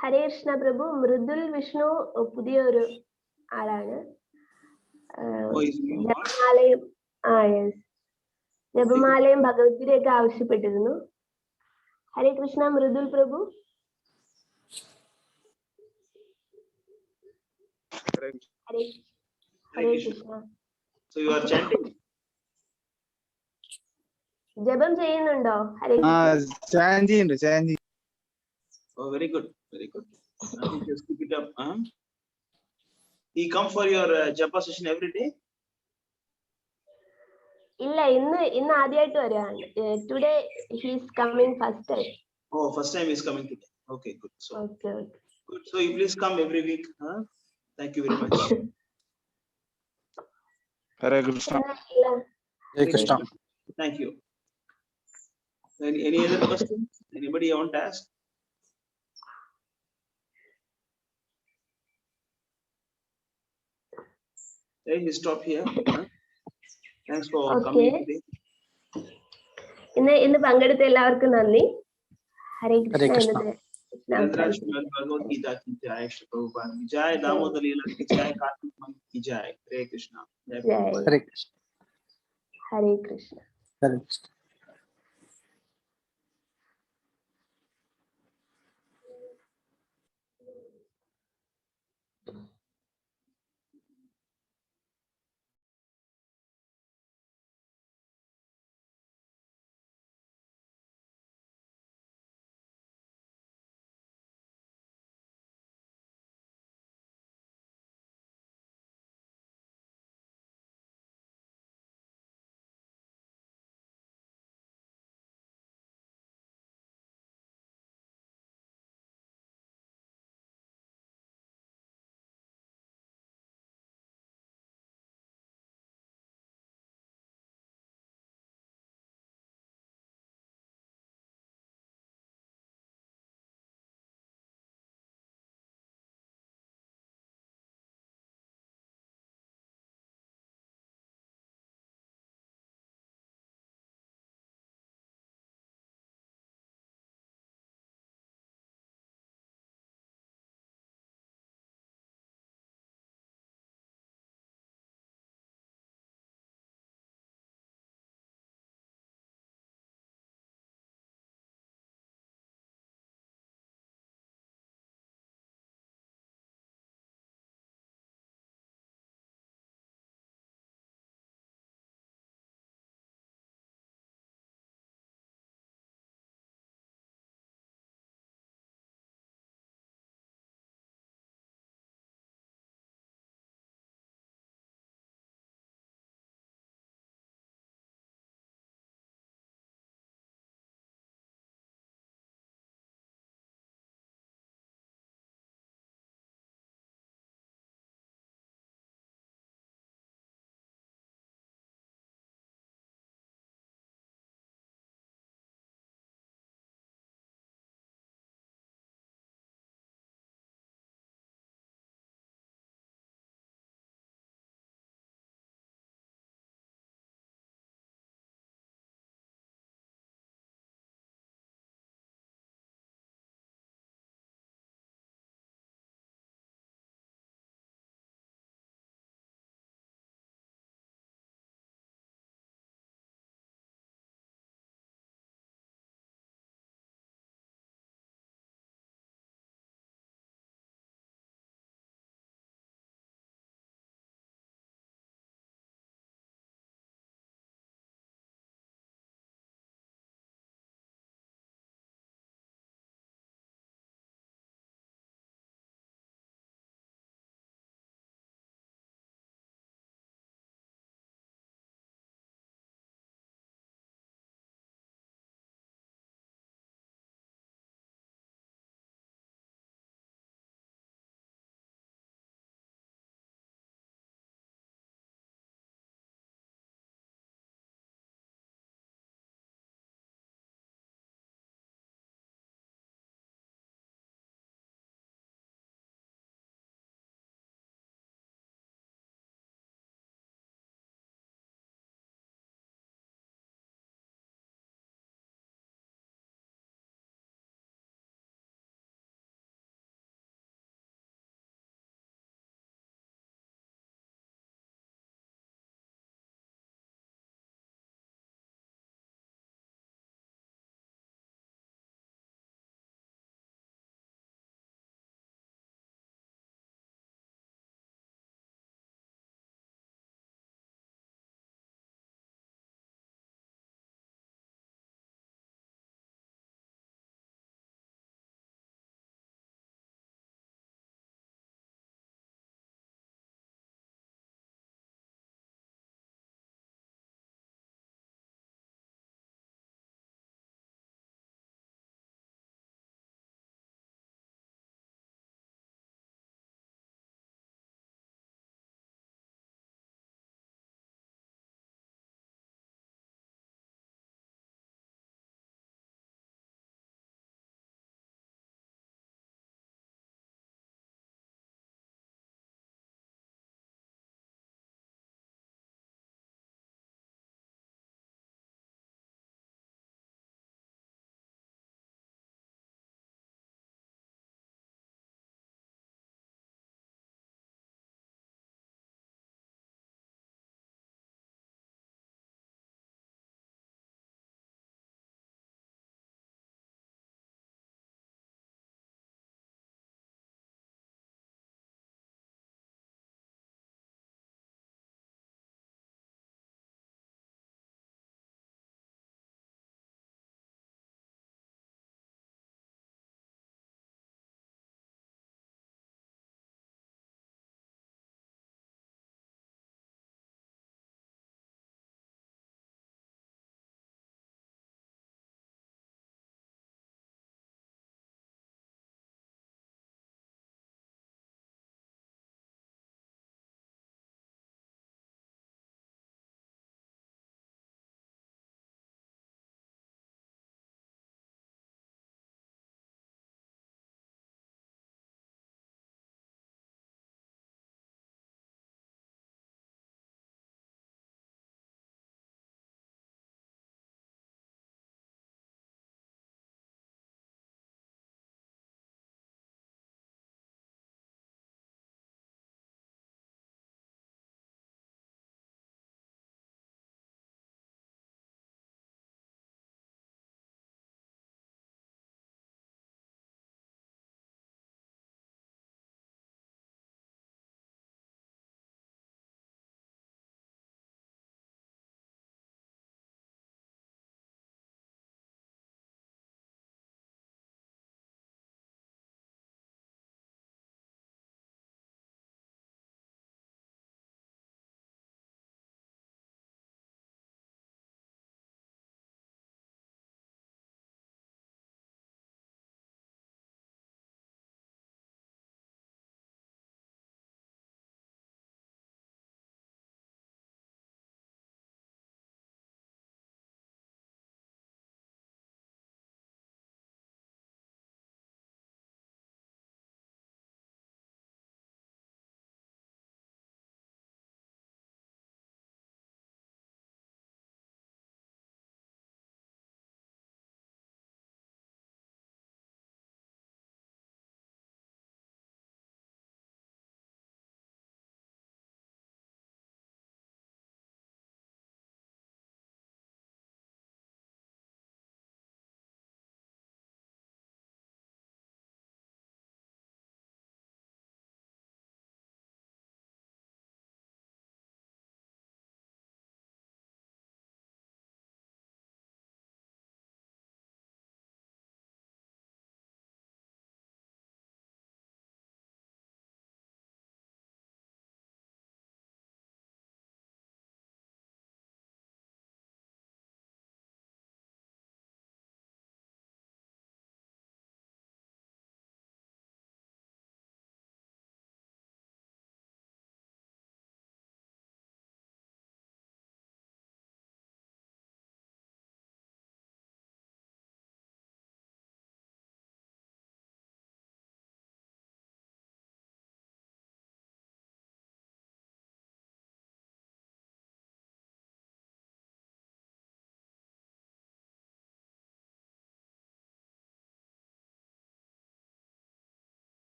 ഹരേ കൃഷ്ണ പ്രഭു. മൃദുൽ വിഷ്ണു പുതിയൊരു ആളാണ്. ജപമാലയും ഭഗവത്ഗീതയൊക്കെ ആവശ്യപ്പെട്ടിരുന്നു. ഹരേ കൃഷ്ണ മൃദുൽ പ്രഭു. ഹരേ Krishna. So you are chanting? ജപം ചെയ്യുന്നുണ്ടോ? ഹരേ Krishna. Oh, very good, very good. Just keep it up. You come for your japa session every day? ഇല്ല, ഇന്ന് ആദ്യമായിട്ട് വരികയാണ്. Today he is coming first time. Oh, first time he is coming today. Okay, good. So okay. Good. So you please come every week. Thank you very much. Hare Krishna. Hare Krishna. Thank you. Any other questions? Anybody want to ask? Okay, we stop here. Thanks for coming Okay. today. ഇന്ന് പങ്കെടുത്ത എല്ലാവർക്കും നന്ദി. ഹരേ Hare Krishna Krishna. എന്നത് നാം Chandra Shrimad Bhagavad Gita ki jai, Shri Prabhupada ki jai, Damodar Leela ki jai, Kartik Mahi ki jai. Hare Krishna. Jai Jaya Prabhupada. Hare Krishna. ഹരേ Krishna. Hare Krishna.